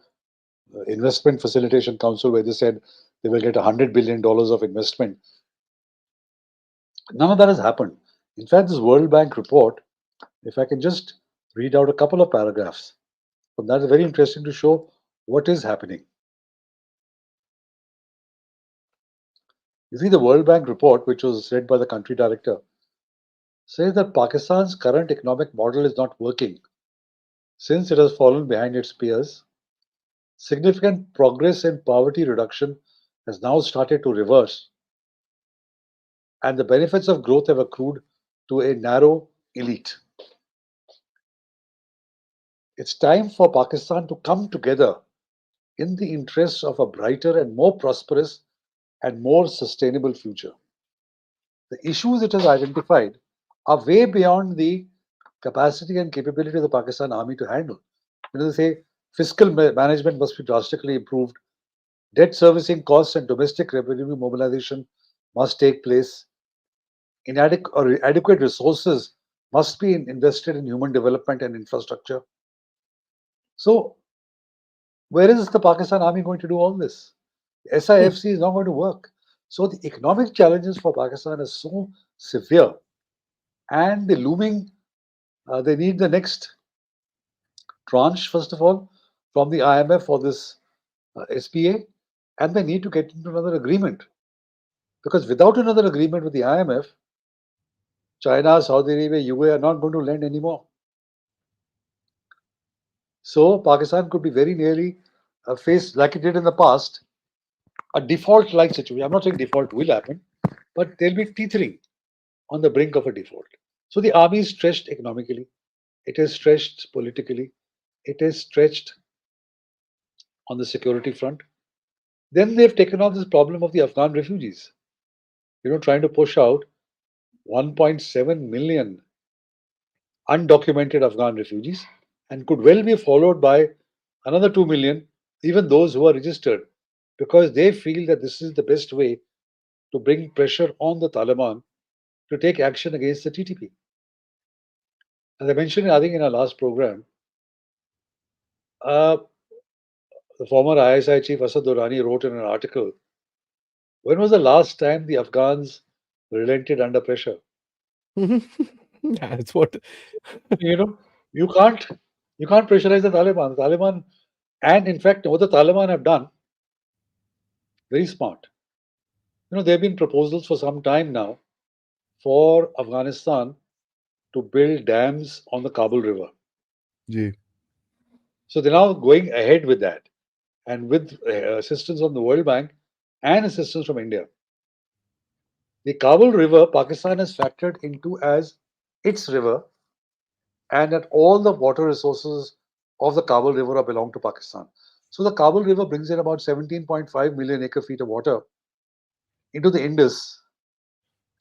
investment facilitation council, where they said they will get $100 billion of investment. None of that has happened. In fact, this World Bank report, if I can just read out a couple of paragraphs, but that is very interesting to show what is happening. You see, the World Bank report, which was read by the country director, says that Pakistan's current economic model is not working since it has fallen behind its peers. Significant progress in poverty reduction has now started to reverse, and the benefits of growth have accrued to a narrow elite. It's time for Pakistan to come together in the interests of a brighter and more prosperous and more sustainable future. The issues it has identified are way beyond the capacity and capability of the Pakistan Army to handle. They say fiscal management must be drastically improved, debt servicing costs and domestic revenue mobilization must take place, adequate resources must be invested in human development and infrastructure. So, where is the Pakistan Army going to do all this? Hmm. SIFC is not going to work. So, the economic challenges for Pakistan are so severe, and the looming, they need the next tranche, first of all, from the IMF for this SPA, and they need to get into another agreement. Because without another agreement with the IMF, China, Saudi Arabia, UAE are not going to lend anymore. So Pakistan could be very nearly faced, like it did in the past, a default-like situation. I'm not saying default will happen, but they'll be teetering on the brink of a default. So the army is stretched economically, it is stretched politically, it is stretched on the security front. Then they've taken on this problem of the Afghan refugees, trying to push out 1.7 million undocumented Afghan refugees and could well be followed by another 2 million, even those who are registered, because they feel that this is the best way to bring pressure on the Taliban to take action against the TTP. As I mentioned, I think in our last program, uh, the former ISI chief Asad Durrani wrote in an article, when was the last time the Afghans relented under pressure? Yeah, it's what. You know, you can't you can't pressurize the Taliban. The Taliban, and in fact, what the Taliban have done, very smart. There have been proposals for some time now for Afghanistan to build dams on the Kabul River. Gee. So they're now going ahead with that, and with assistance from the World Bank and assistance from India. The Kabul River, Pakistan has factored into as its river, and that all the water resources of the Kabul River belong to Pakistan. So the Kabul River brings in about 17.5 million acre feet of water into the Indus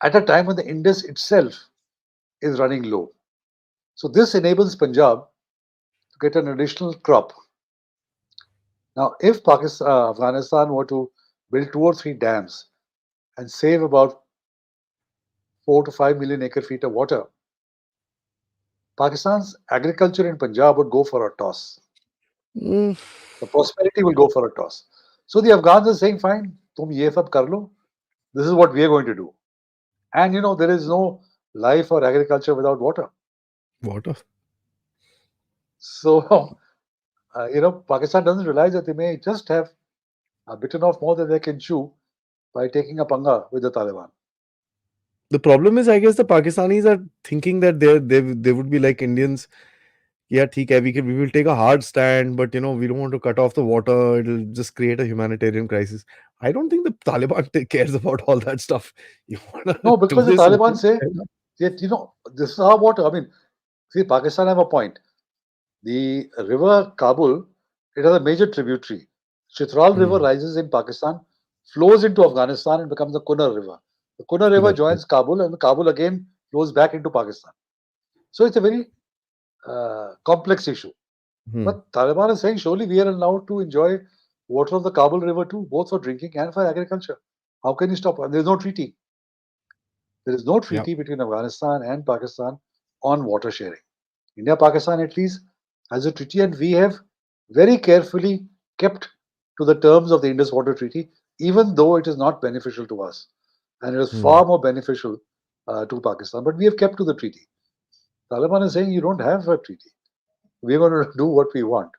at a time when the Indus itself is running low. So this enables Punjab to get an additional crop. Now, if Pakistan, Afghanistan were to build 2 or 3 dams and save about 4 to 5 million acre feet of water, Pakistan's agriculture in Punjab would go for a toss. Mm, The prosperity will go for a toss. So the Afghans are saying, fine, tum ye sab kar lo. This is what we are going to do. And there is no life or agriculture without water. water. So Pakistan doesn't realize that they may just have bitten off more than they can chew by taking a panga with the Taliban. The problem is, I guess, the Pakistanis are thinking that they would be like Indians. Yeah, theek hai, we will take a hard stand, but we don't want to cut off the water. It'll just create a humanitarian crisis. I don't think the Taliban cares about all that stuff. You wanna No, do because the this? Taliban say that, this is our water. I mean, see, Pakistan have a point. The river Kabul, it has a major tributary. Chitral River Hmm. rises in Pakistan, flows into Afghanistan, and becomes the Kunar River. The Kunar River Kunal, yeah. joins Kabul, and the Kabul again flows back into Pakistan. So it's a very complex issue. Hmm. But Taliban is saying surely we are allowed to enjoy water of the Kabul River too, both for drinking and for agriculture. How can you stop? And there's no treaty. There is no Yeah. treaty between Afghanistan and Pakistan on water sharing. India, Pakistan at least has a treaty, and we have very carefully kept to the terms of the Indus Water Treaty, even though it is not beneficial to us. And it is Hmm. far more beneficial to Pakistan. But we have kept to the treaty. Taliban is saying you don't have a treaty. We're going to do what we want.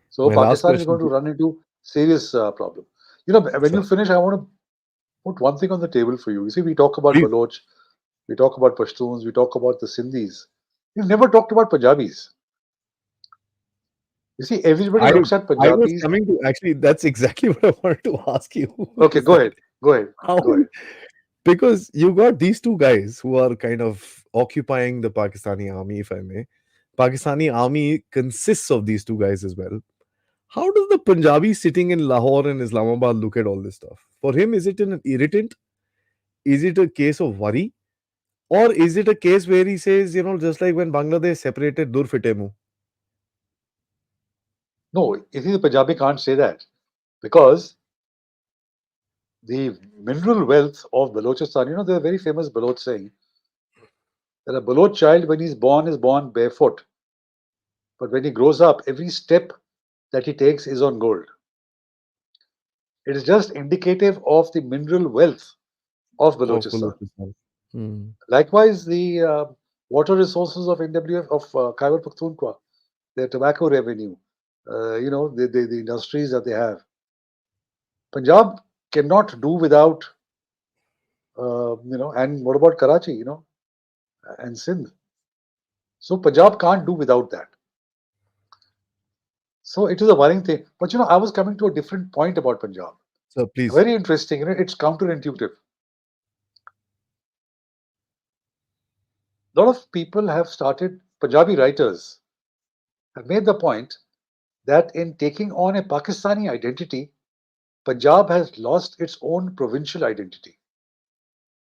So My last Pakistan is question. going to run into serious problem. When you Sure. finish, I want to put one thing on the table for you. You see, we talk about Please. Baloch, we talk about Pashtuns, we talk about the Sindhis. We've never talked about Punjabis. You see, everybody I looks at I was Punjabis. coming to actually that's exactly what I wanted to ask you Okay, is go that ahead, go ahead, how go ahead. because you got these two guys who are kind of occupying the Pakistani army, if I may. Pakistani army consists of these two guys as well. How does the Punjabi sitting in Lahore and Islamabad look at all this stuff? For him, is it an irritant? Is it a case of worry? Or is it a case where he says, just like when Bangladesh separated Durfitemu? No, you see, the Punjabi can't say that because the mineral wealth of Balochistan, there's a very famous Baloch saying that a Baloch child, when he's born, is born barefoot. But when he grows up, every step that he takes is on gold. It is just indicative of the mineral wealth of Of Balochistan. Balochistan. Hmm. Likewise, the water resources of NWF of Khyber Pakhtunkhwa, their tobacco revenue, the industries that they have. Punjab cannot do without, and what about Karachi, and Sindh. So Punjab can't do without that. So it is a worrying thing. But I was coming to a different point about Punjab. So please. Very interesting. It's counterintuitive. A lot of people have started, Punjabi writers have made the point that in taking on a Pakistani identity, Punjab has lost its own provincial identity.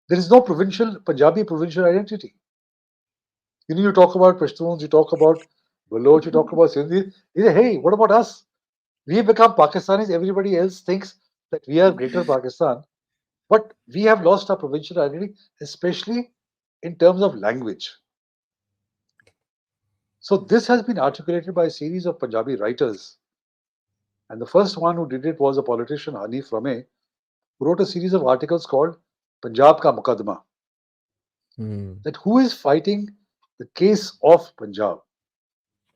There is no Punjabi provincial identity. You talk about Pashtuns, you talk about Baloch, you talk about Sindhi. You say, hey, what about us? We become Pakistanis. Everybody else thinks that we are greater Pakistan. But we have lost our provincial identity, especially in terms of language. So this has been articulated by a series of Punjabi writers. And the first one who did it was a politician, Hanif Rameh, who wrote a series of articles called Punjab Ka Muqaddama. Hmm. That who is fighting the case of Punjab?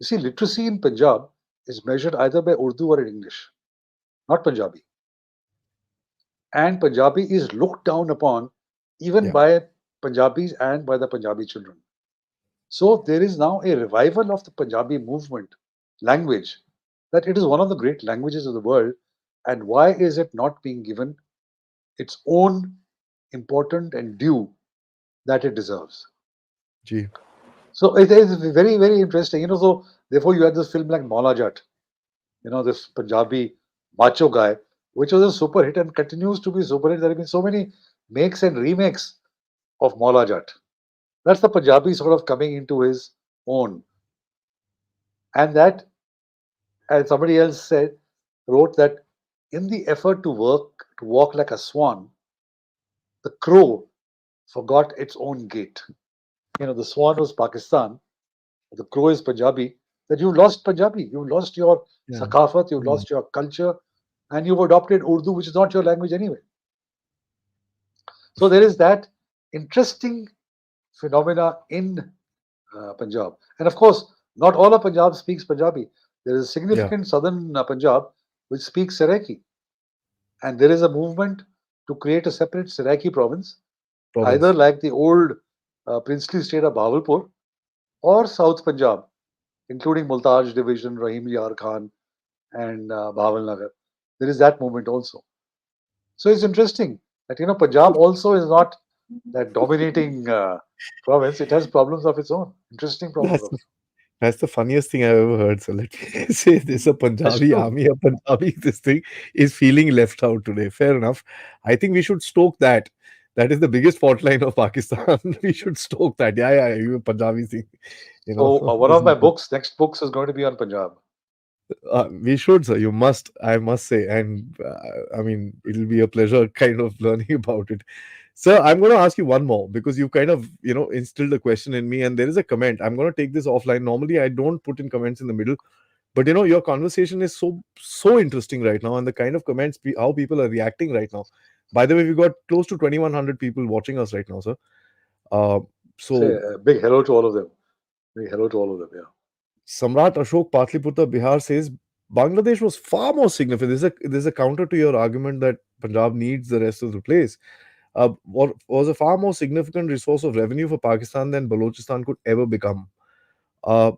You see, literacy in Punjab is measured either by Urdu or in English, not Punjabi. And Punjabi is looked down upon even Yeah. by Punjabis and by the Punjabi children. So there is now a revival of the Punjabi movement language, that it is one of the great languages of the world. And why is it not being given its own important and due that it deserves? Gee. So it is very, very interesting. So therefore you had this film like Maula Jat, this Punjabi macho guy, which was a super hit and continues to be super hit. There have been so many makes and remakes of Maula Jat. That's the Punjabi sort of coming into his own. And that, as somebody else said, wrote that in the effort to walk like a swan, the crow forgot its own gait. The swan was Pakistan, the crow is Punjabi. That you've lost Punjabi, you've lost your Yeah. sakafat, you've Hmm. lost your culture, and you've adopted Urdu, which is not your language anyway. So there is that interesting phenomena in Punjab. And of course, Not all of Punjab speaks Punjabi. There is a Yeah, significant southern Punjab which speaks Seraiki. And there is a movement to create a separate Seraiki province, either province. like the old princely state of Bahawalpur or South Punjab, including Multaj division, Rahim Yar Khan, and Bahawal Nagar. There is that movement also. So it's interesting that Punjab also is not that dominating province. It has problems of its own, interesting problems That's of its That's the funniest thing I've ever heard. So let me say this: a own. That's Punjabi true. army, a Punjabi this thing is feeling left out today. Fair enough. I think we should stoke that. That is the biggest fault line of Pakistan. We should stoke that. Yeah, yeah, you Punjabi thing. You know, So one this of is my good. books, next books, is going to be on Punjab. We should, sir. You must. I must say, and I mean, it'll be a pleasure, kind of learning about it. Sir, I'm going to ask you one more because you kind of, instilled a question in me, and there is a comment. I'm going to take this offline. Normally, I don't put in comments in the middle. But your conversation is so interesting right now, and the kind of comments, how people are reacting right now. By the way, we've got close to 2,100 people watching us right now, sir. Uh, Say so a big hello to all of them. Big hello to all of them. Yeah. Samrat Ashok Patliputra Bihar says Bangladesh was far more significant. There's a counter to your argument that Punjab needs the rest of the place. Was a far more significant resource of revenue for Pakistan than Balochistan could ever become. Uh,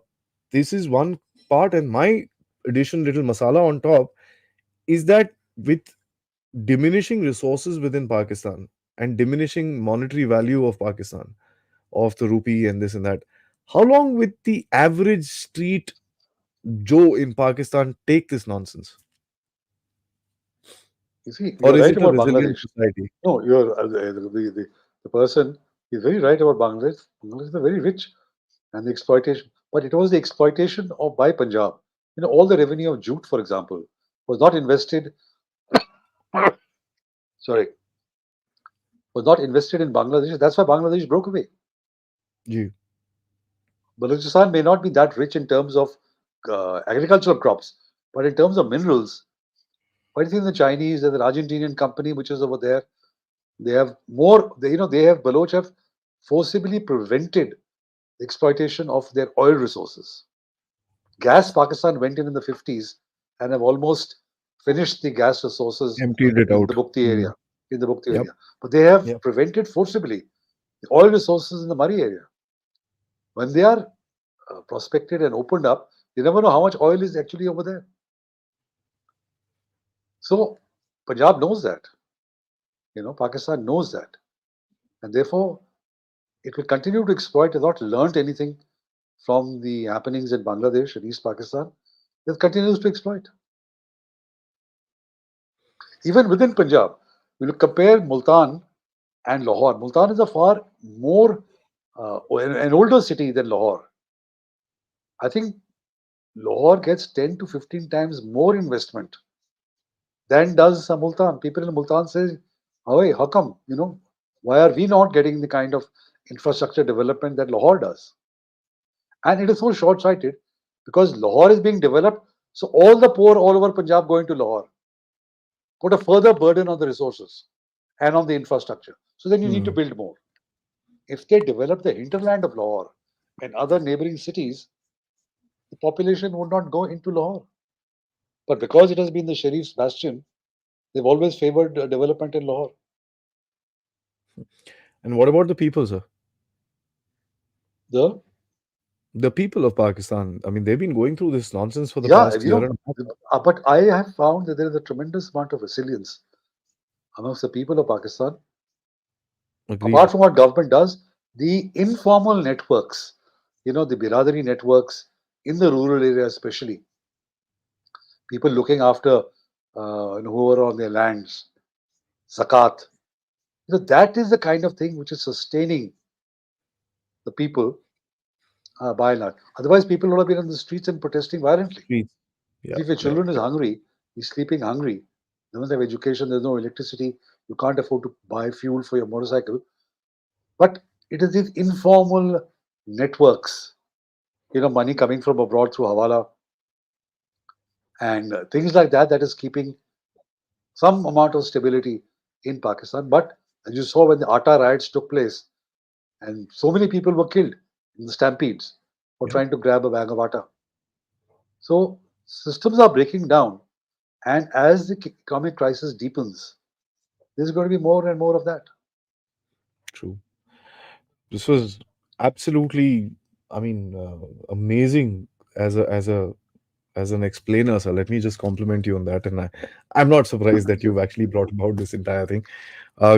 this is one part, and my addition, little masala on top, is that with diminishing resources within Pakistan and diminishing monetary value of Pakistan, of the rupee and this and that, how long will the average street Joe in Pakistan take this nonsense? You see, Or you're is right it a about resilient Bangladesh. society? No, you're the person is very right about Bangladesh. Bangladesh is very rich and the exploitation, but it was the exploitation of by Punjab. All the revenue of jute, for example, was not invested. Sorry, was not invested in Bangladesh. That's why Bangladesh broke away. Gee. Balochistan may not be that rich in terms of agricultural crops, but in terms of minerals, what do you think the Chinese and the Argentinian company which is over there? They have more. They have Baloch have forcibly prevented the exploitation of their oil resources. Gas, Pakistan went in the 50s and have almost finished the gas resources Emptied it in out. the Bukti Mm. area. In the Bukti Yep. area, but they have Yep. prevented forcibly the oil resources in the Murray area. When they are prospected and opened up, you never know how much oil is actually over there. So Punjab knows that. Pakistan knows that, and therefore it will continue to exploit. It has not learned anything from the happenings in Bangladesh and East Pakistan. It continues to exploit. Even within Punjab, we will compare Multan and Lahore. Multan is a far more an older city than Lahore. I think Lahore gets 10 to 15 times more investment than does Multan. People in Multan say, "Oh, hey, how come? Why are we not getting the kind of infrastructure development that Lahore does?" And it is so short-sighted because Lahore is being developed, so all the poor all over Punjab going to Lahore put a further burden on the resources and on the infrastructure. So then you need to Mm. build more. If they develop the hinterland of Lahore and other neighboring cities, the population would not go into Lahore. But because it has been the Sharif's bastion, they've always favored development in Lahore. And what about the people, sir? The The people of Pakistan. I mean, they've been going through this nonsense for the Yeah, past year and a half. but I have found that there is a tremendous amount of resilience amongst the people of Pakistan. Apart Agreed. from what government does, the informal networks, the Biradari networks in the rural areas, especially people looking after who are on their lands, zakat. That is the kind of thing which is sustaining the people by and large. Otherwise, people would have been on the streets and protesting violently. Streets. Yeah. If your Yeah. children is hungry, he's sleeping hungry. They don't have education. There's no electricity. You can't afford to buy fuel for your motorcycle. But it is these informal networks, money coming from abroad through Hawala and things like that, that is keeping some amount of stability in Pakistan. But as you saw when the Atta riots took place and so many people were killed in the stampedes, or Yeah, trying to grab a bag of atta. So systems are breaking down, and as the economic crisis deepens, there's going to be more and more of that. true. This was absolutely, I mean, amazing as an explainer, sir. Let me just compliment you on that. And I'm not surprised that Thank you. you've actually brought about this entire thing.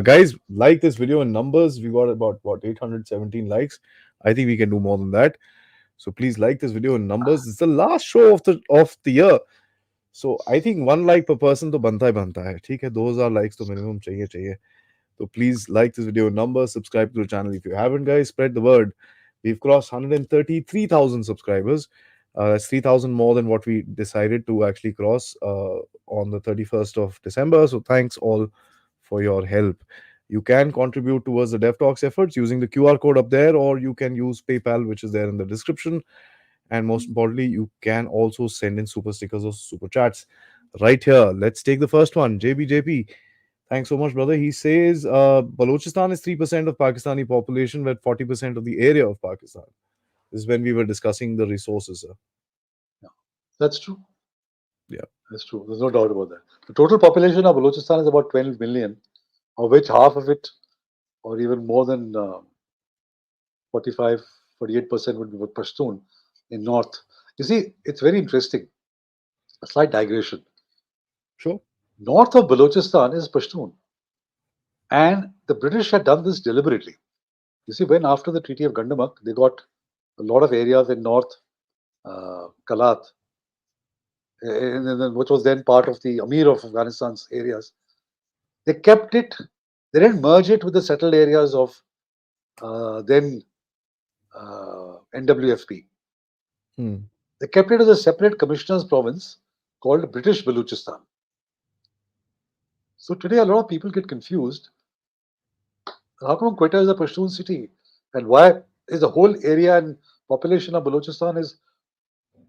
Guys, like this video in numbers. We got about what 817 likes. I think we can do more than that. So please like this video in numbers. It's the last show of the year. So I think 1 like per person to banta hai. ठीक है, 2000 likes to minimum चाहिए. So please like this video in numbers, subscribe to the channel if you haven't, guys. Spread the word. We've crossed 133,000 subscribers. That's 3,000 more than what we decided to actually cross on the 31st of December. So thanks all for your help. You can contribute towards the DevTalks efforts using the QR code up there, or you can use PayPal, which is there in the description. And most importantly, you can also send in super stickers or super chats right here. Let's take the first one. JBJP. Thanks so much, brother. He says Balochistan is 3% of Pakistani population, but 40% of the area of Pakistan. This is when we were discussing the resources, sir. Yeah, that's true. Yeah. That's true. There's no doubt about that. The total population of Balochistan is about 12 million, of which half of it, or even more than 45, 48% would be with Pashtun in north. You see, it's very interesting. A slight digression. Sure. North of Balochistan is Pashtun. And the British had done this deliberately. You see, when after the Treaty of Gandamak, they got a lot of areas in North Kalat, which was then part of the Amir of Afghanistan's areas. They kept it, they didn't merge it with the settled areas of then NWFP. Hmm. They kept it as a separate commissioner's province called British Balochistan. So today, a lot of people get confused. How come Quetta is a Pashtun city? And why is the whole area and population of Balochistan is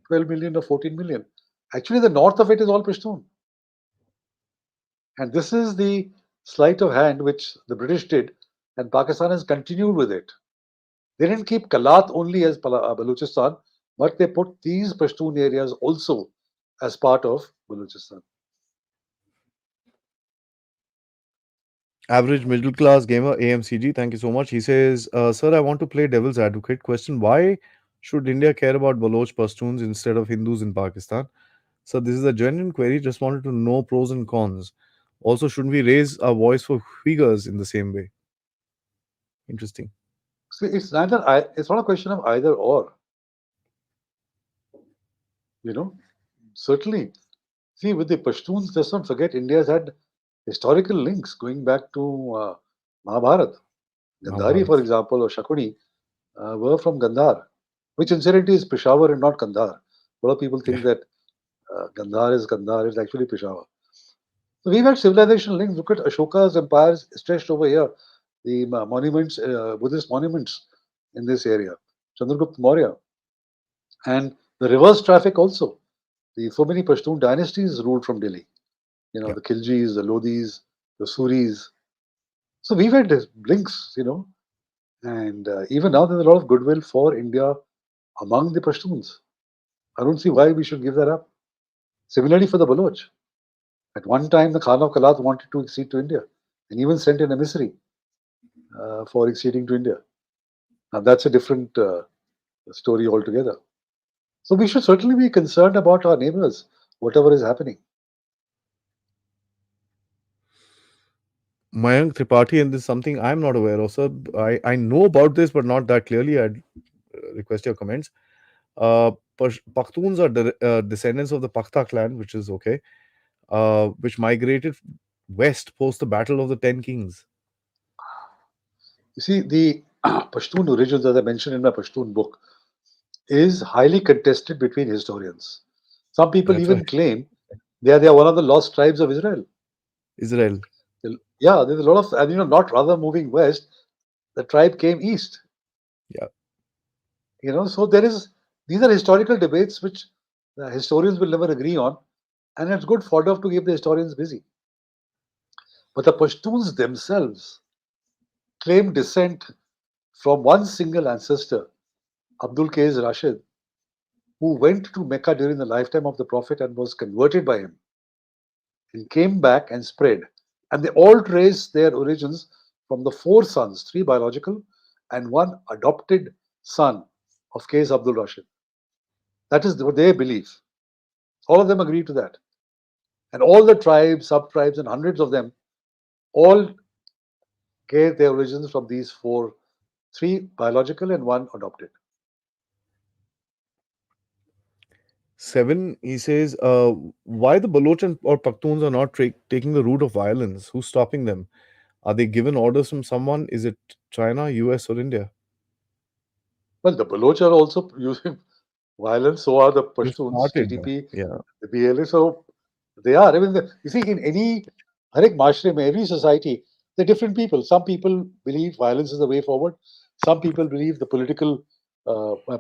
12 million or 14 million? Actually, the north of it is all Pashtun. And this is the sleight of hand which the British did, and Pakistan has continued with it. They didn't keep Kalat only as Balochistan, but they put these Pashtun areas also as part of Balochistan. Average middle class gamer AMCG. Thank you so much. He says, "Sir, I want to play devil's advocate. Question: Why should India care about Baloch Pashtuns instead of Hindus in Pakistan?" So this is a genuine query. Just wanted to know pros and cons. Also, shouldn't we raise our voice for Uyghurs in the same way? Interesting. So it's neither. It's not a question of either or. You know, certainly. See, with the Pashtuns, let's not forget India has had historical links going back to Mahabharat. Gandhari, Mahabharat. for example, or Shakuni were from Gandhar, which incidentally is Peshawar and not Kandahar. A lot of people Yeah. think that Gandhar is Kandahar, it's actually Peshawar. So we've had civilization links. Look at Ashoka's empires stretched over here, the monuments, Buddhist monuments in this area, Chandragupta Maurya, and the reverse traffic also. So many Pashtun dynasties ruled from Delhi. You know, Yeah. the Khiljis, the Lodhis, the Suris. So we've had links, and even now there's a lot of goodwill for India among the Pashtuns. I don't see why we should give that up. Similarly for the Baloch. At one time, the Khan of Kalat wanted to accede to India and even sent an emissary for acceding to India. Now, that's a different story altogether. So, we should certainly be concerned about our neighbors, whatever is happening. Mayank Tripathi, and this is something I'm not aware of, sir. I know about this, but not that clearly. I'd request your comments. Uh, Pakhtuns are descendants of the Pakhta clan, which is okay, which migrated west post the Battle of the Ten Kings. You see, the Pashtun origins, as I mentioned in my Pashtun book, is highly contested between historians. Some people That's right. even claim they are one of the lost tribes of Israel. Israel. Yeah, there's a lot of, and not rather moving west, the tribe came east. Yeah. So these are historical debates which the historians will never agree on, and it's good fodder to keep the historians busy. But the Pashtuns themselves claim descent from one single ancestor Abdul Qais Rashid, who went to Mecca during the lifetime of the Prophet and was converted by him and came back and spread. And they all trace their origins from the four sons, three biological and one adopted son of Qais Abdul Rashid. That is what they believe. All of them agree to that. And all the tribes, sub tribes, and hundreds of them all get their origins from these four, three biological and one adopted. Seven, he says, why the Baloch or Pakhtuns are not taking the route of violence? Who's stopping them? Are they given orders from someone? Is it China, US, or India? Well, the Baloch are also using violence, so are the They Pashtuns, started. TTP, Yeah. the BLA. So they are. I mean, you see, in any Harik Mashre, every society, there are different people. Some people believe violence is the way forward. Some people believe the political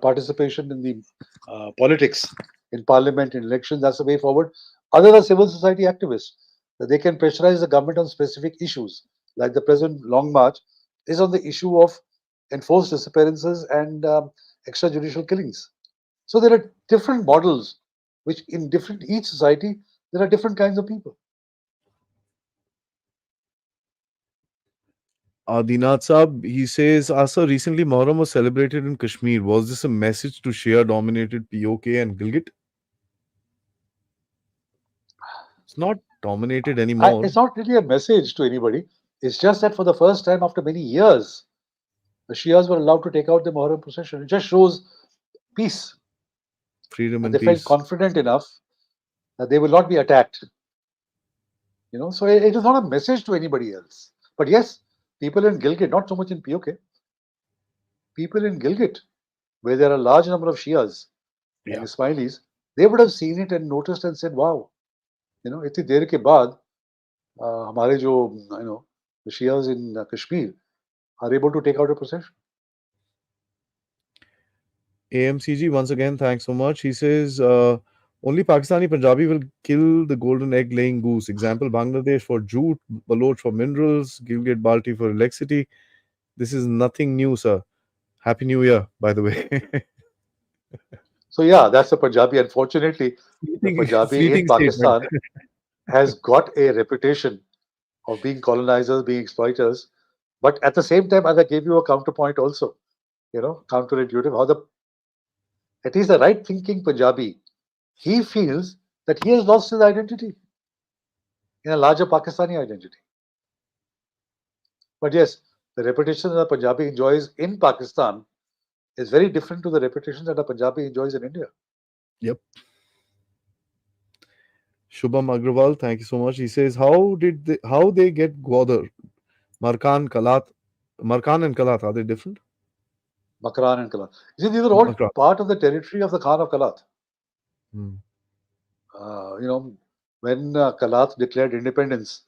participation in the politics, in parliament, in elections, that's the way forward. Others are civil society activists. That they can pressurize the government on specific issues, like the present Long March is on the issue of enforced disappearances and extrajudicial killings. So there are different models, which in different each society there are different kinds of people. Adinath Saab, he says, Asa, recently Muharram was celebrated in Kashmir. Was this a message to Shia dominated POK and Gilgit? It's not dominated anymore. It's not really a message to anybody. It's just that for the first time after many years, the Shias were allowed to take out the Muharram procession. It just shows peace, Freedom and and they felt peace. confident enough that they will not be attacked. So it is not a message to anybody else. But yes, people in Gilgit, not so much in POK, people in Gilgit, where there are a large number of Shias and Yeah. Ismailis, they would have seen it and noticed and said, "Wow, इतनी देर के बाद हमारे जो the Shias in Kashmir are able to take out a procession." AMCG, once again, thanks so much. He says, only Pakistani Punjabi will kill the golden egg laying goose. Example, Bangladesh for jute, Baloch for minerals, Gilgit Balti for electricity. This is nothing new, sir. Happy New Year, by the way. So yeah, that's the Punjabi. Unfortunately, the fleeting, Punjabi in fleeting statement. Pakistan has got a reputation of being colonizers, being exploiters. But at the same time, as I gave you a counterpoint also, counterintuitive, how the at least the right thinking Punjabi, he feels that he has lost his identity in a larger Pakistani identity. But yes, the reputation that a Punjabi enjoys in Pakistan is very different to the reputation that a Punjabi enjoys in India. Yep. Shubham Agrawal, thank you so much. He says, how they get Gwadar? Markan, Kalat, Markan and Kalat, are they different? Makran and Kalat. You see, these are all Makran. part of the territory of the Khan of Kalat. Hmm. Uh, you know, when Kalat declared independence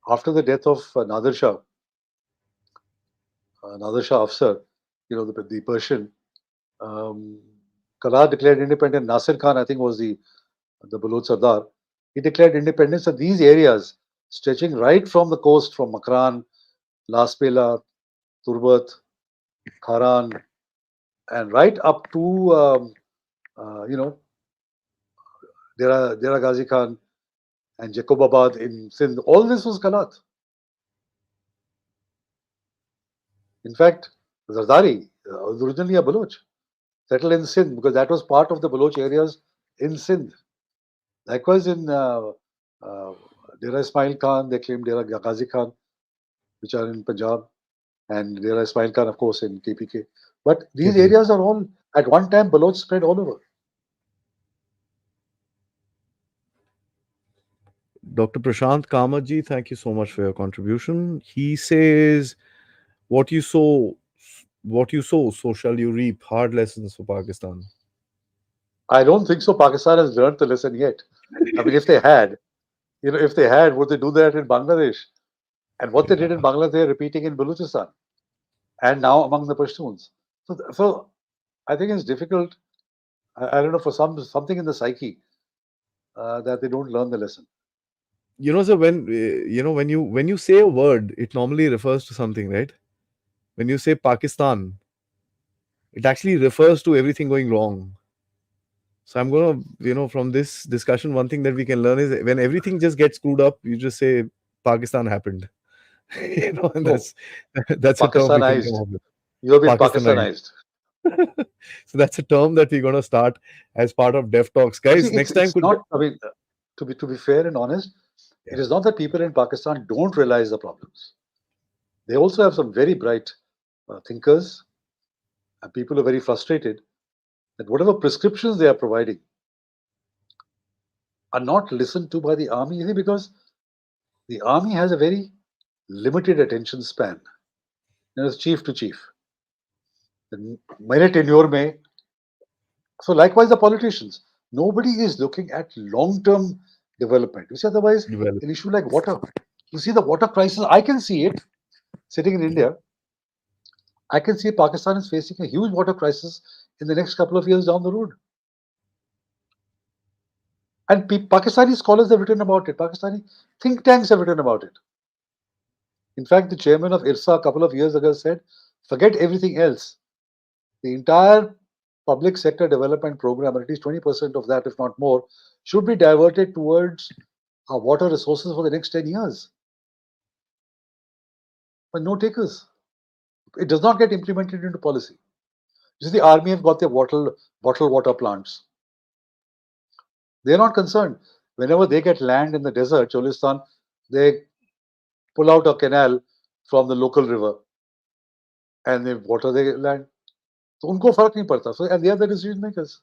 after the death of Nader Shah Afsar, the Persian, um, Kalat declared independence. Nasir Khan, I think, was the Baloch Sardar. He declared independence of these areas stretching right from the coast, from Makran, Laspela, Turbat, Kharan, and right up to uh, you know Dera Ghazi Khan and Jacobabad in Sindh. All this was Kalat. In fact, Zardari was originally a Baloch, settled in Sindh because that was part of the Baloch areas in Sindh. Likewise, in uh, Dera Ismail Khan, they claimed Dera Ghazi Khan, which are in Punjab, and Dera Ismail Khan, of course, in KPK. But these KPK. areas are all, at one time, Baloch spread all over. Dr. Prashant Kamaji, thank you so much for your contribution. He says, what you sow, so shall you reap. Hard lessons for Pakistan. I don't think so. Pakistan has learned the lesson yet. I mean, if they had, would they do that in Bangladesh? And what they did in Bangladesh, they're repeating in Balochistan and now among the Pashtuns. So I think it's difficult. I don't know, for something in the psyche that they don't learn the lesson. So when you say a word, it normally refers to something, right? When you say Pakistan, it actually refers to everything going wrong. So I'm gonna, from this discussion, one thing that we can learn is when everything just gets screwed up, you just say Pakistan happened. And No, that's a term we can come Pakistanized. up with. You have been Pakistanized. Pakistanized. So that's a term that we're gonna start as part of Dev Talks, You see, guys. it's Next time it's could not. I mean, to be fair and honest, it yeah, is not that people in Pakistan don't realize the problems. They also have some very bright thinkers and people are very frustrated that whatever prescriptions they are providing are not listened to by the army. You see, because the army has a very limited attention span. It's chief to chief. मेरे tenure में, so likewise the politicians. Nobody is looking at long-term development. You see, otherwise, develop. an issue like water. You see the water crisis. I can see it sitting in India. I can see Pakistan is facing a huge water crisis in the next couple of years down the road. And Pakistani scholars have written about it. Pakistani think tanks have written about it. In fact, the chairman of IRSA a couple of years ago said, forget everything else. The entire public sector development program, at least 20% of that, if not more, should be diverted towards our water resources for the next 10 years. But no takers. It does not get implemented into policy. You see, the army have got their bottled water plants. They're not concerned. Whenever they get land in the desert, Cholistan, they pull out a canal from the local river and they water their land. So उनको फर्क नहीं पड़ता. So and they are the decision makers.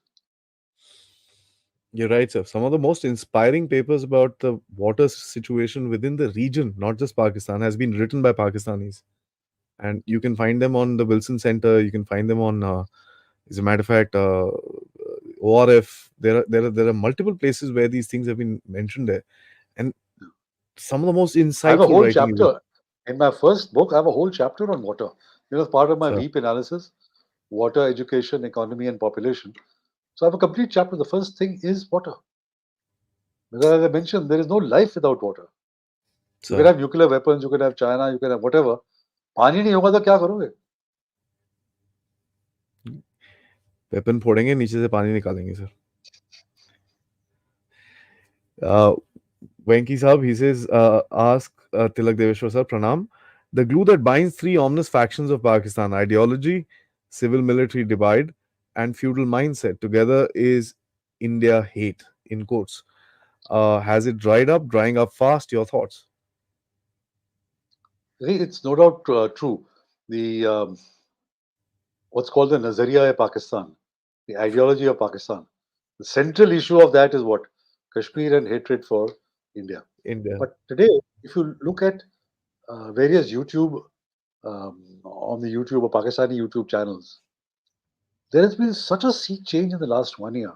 You're right, sir. Some of the most inspiring papers about the water situation within the region, not just Pakistan, has been written by Pakistanis. And you can find them on the Wilson Center. You can find them on, as a matter of fact, ORF. There are multiple places where these things have been mentioned there, and some of the most I have a insightful whole writing is, chapter in my first book. I have a whole chapter on water. As part of my sir. REAP analysis, water, education, economy, and population. So I have a complete chapter. The first thing is water. Because as I mentioned, there is no life without water. You can Sir, have nuclear weapons, you can have China, you can have whatever. पानी नहीं होगा तो क्या करोगे? weapon फोड़ेंगे नीचे से पानी निकालेंगे, sir. Uh, Venki Saab, he says, ask Tilak Devasher sir, Pranam. The glue that binds three ominous factions of Pakistan, ideology, civil military divide, and feudal mindset together is India hate, in quotes. Has it dried up, drying up fast? Your thoughts? See, it's no doubt true. The what's called the Nazariya of Pakistan, the ideology of Pakistan. The central issue of that is what? Kashmir and hatred for India. India. But today, if you look at various YouTube, on the YouTube or Pakistani YouTube channels, there has been such a sea change in the last 1 year.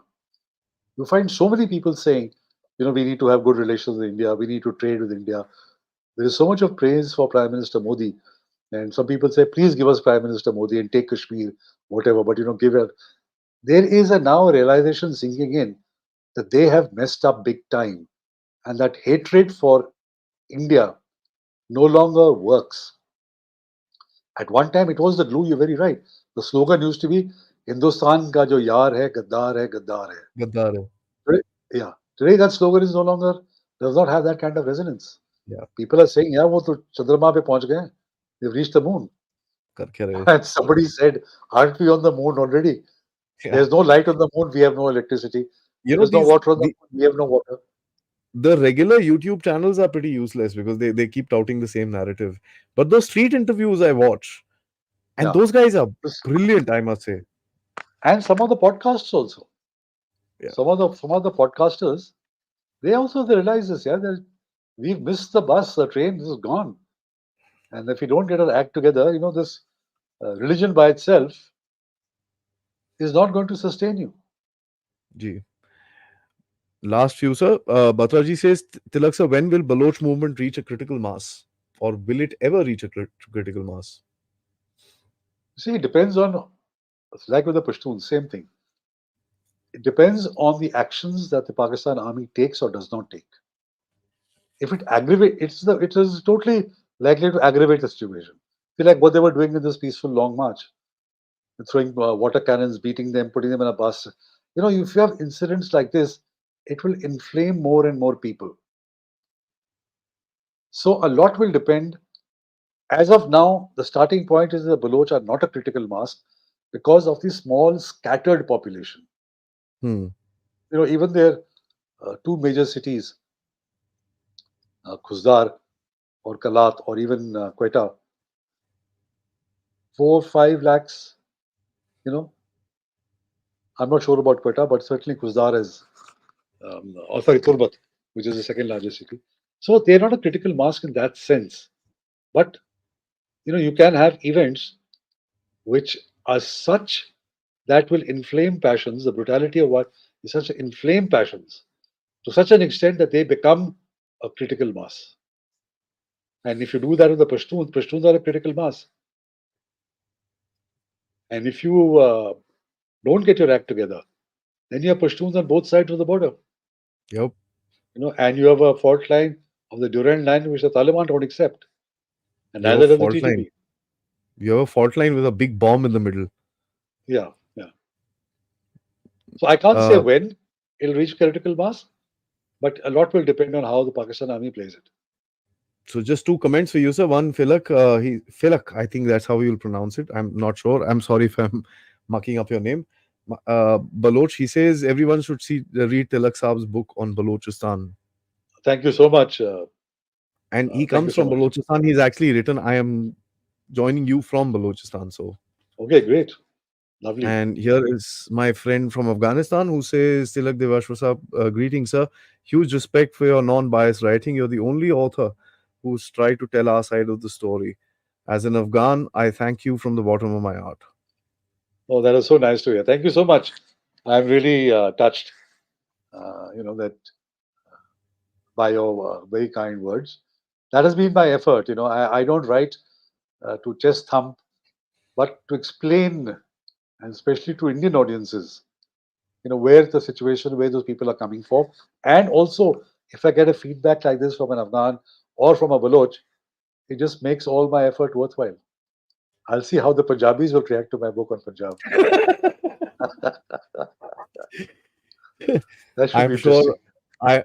You find so many people saying, we need to have good relations with India, we need to trade with India. There is so much of praise for Prime Minister Modi. And some people say, please give us Prime Minister Modi and take Kashmir, whatever, but give it. There is a now realization sinking in that they have messed up big time and that hatred for India no longer works. At one time, it was the glue, you're very right. The slogan used to be, Hindustan ka jo yaar hai, gaddar hai. Gaddar hai. Today, yeah. Today, that slogan is no longer, does not have that kind of resonance. Yeah. People are saying, yeah, wo to Chandrama pe pahunch gaye. They've reached the moon. Kar kya rahe ho? And somebody said, aren't we on the moon already? Yeah. There's no light on the moon, we have no electricity. There's no water on the moon, we have no water. The regular YouTube channels are pretty useless because they keep touting the same narrative. But those street interviews I watch, and Yeah. those guys are brilliant, I must say. And some of the podcasts also. Yeah. Some of the podcasters, they also realize this, yeah, that we've missed the bus, the train, this is gone. And if we don't get our act together, this religion by itself is not going to sustain you. Gee. Last few, sir. Batraji says, Tilak sir, when will Baloch movement reach a critical mass? Or will it ever reach a critical mass? See, it depends on, like with the Pashtuns, same thing. It depends on the actions that the Pakistan army takes or does not take. If it aggravates, it is totally likely to aggravate the situation. Feel like what they were doing in this peaceful long march. throwing water cannons, beating them, putting them in a bus. If you have incidents like this, it will inflame more and more people. So a lot will depend. As of now, the starting point is the Baloch are not a critical mass because of the small scattered population. Hmm. Even their two major cities, Khuzdar or Kalat or even Quetta, 4-5 lakhs. You know, I'm not sure about Quetta, but certainly Khuzdar is, or sorry, Turbat, which is the second largest city. So they're not a critical mass in that sense. But you can have events which are such that will inflame passions. The brutality of what is such to inflame passions to such an extent that they become a critical mass. And if you do that with the Pashtuns are a critical mass. And if you don't get your act together, then you have Pashtuns on both sides of the border. Yep. And you have a fault line of the Durand line which the Taliban don't accept, and You have a neither does the fault line. TTP. You have a fault line with a big bomb in the middle. Yeah, yeah. So I can't say Uh, when it'll reach critical mass, but a lot will depend on how the Pakistan Army plays it. so just two comments for you, sir. One, Filak. Filak. I think that's how you'll pronounce it. I'm not sure. I'm sorry if I'm mucking up your name. Baloch. He says everyone should read Tilak Saab's book on Balochistan, Thank you so much. and he Thank you comes so from much. Balochistan. He's actually written, "I am joining you from Balochistan." So, Okay, great. Lovely. and here is my friend from Afghanistan who says, Tilak Devasher sir, greetings, sir. Huge respect for your non-biased writing. You're the only author who's tried to tell our side of the story. As an Afghan, I thank you from the bottom of my heart. Oh, that is so nice to hear. Thank you so much. I'm really touched, that by your very kind words. That has been my effort. I don't write to chest thump, but to explain, and especially to Indian audiences, where the situation, where those people are coming from. And also, if I get a feedback like this from an Afghan or from a Baloch, it just makes all my effort worthwhile. I'll see how the Punjabis will react to my book on Punjab. That should be I'm sure interesting.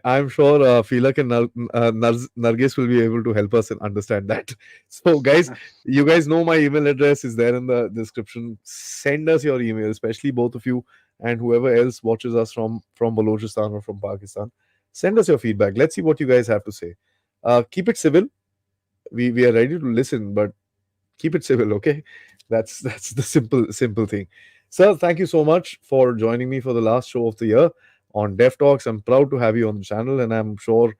I'm sure Filak and Nargis will be able to help us and understand that. So, guys, you guys know my email address is there in the description. Send us your email, especially both of you and whoever else watches us from Balochistan or from Pakistan. Send us your feedback. Let's see what you guys have to say. Keep it civil. We are ready to listen, but keep it civil, okay? That's the simple thing. Sir, thank you so much for joining me for the last show of the year on Dev Talks. I'm proud to have you on the channel, and I'm sure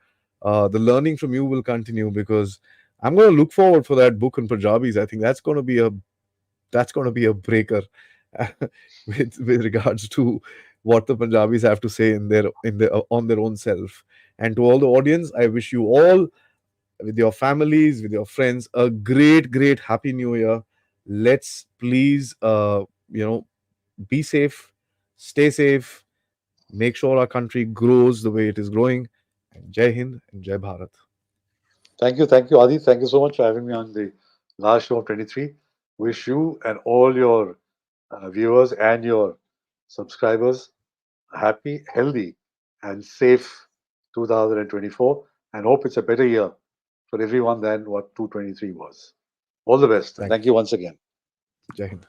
the learning from you will continue because I'm going to look forward for that book in Punjabis. I think that's going to be a breaker with regards to what the Punjabis have to say in their on their own self. And to all the audience, I wish you all with your families, with your friends, a great happy new year. Let's please, be safe, stay safe, make sure our country grows the way it is growing. And Jai Hind and Jai Bharat. Thank you, Adi. Thank you so much for having me on the last show of 23. Wish you and all your viewers and your subscribers a happy, healthy, and safe 2024, and hope it's a better year for everyone than what 2023 was. All the best. Thank Thank you once again. you. Jai Hind.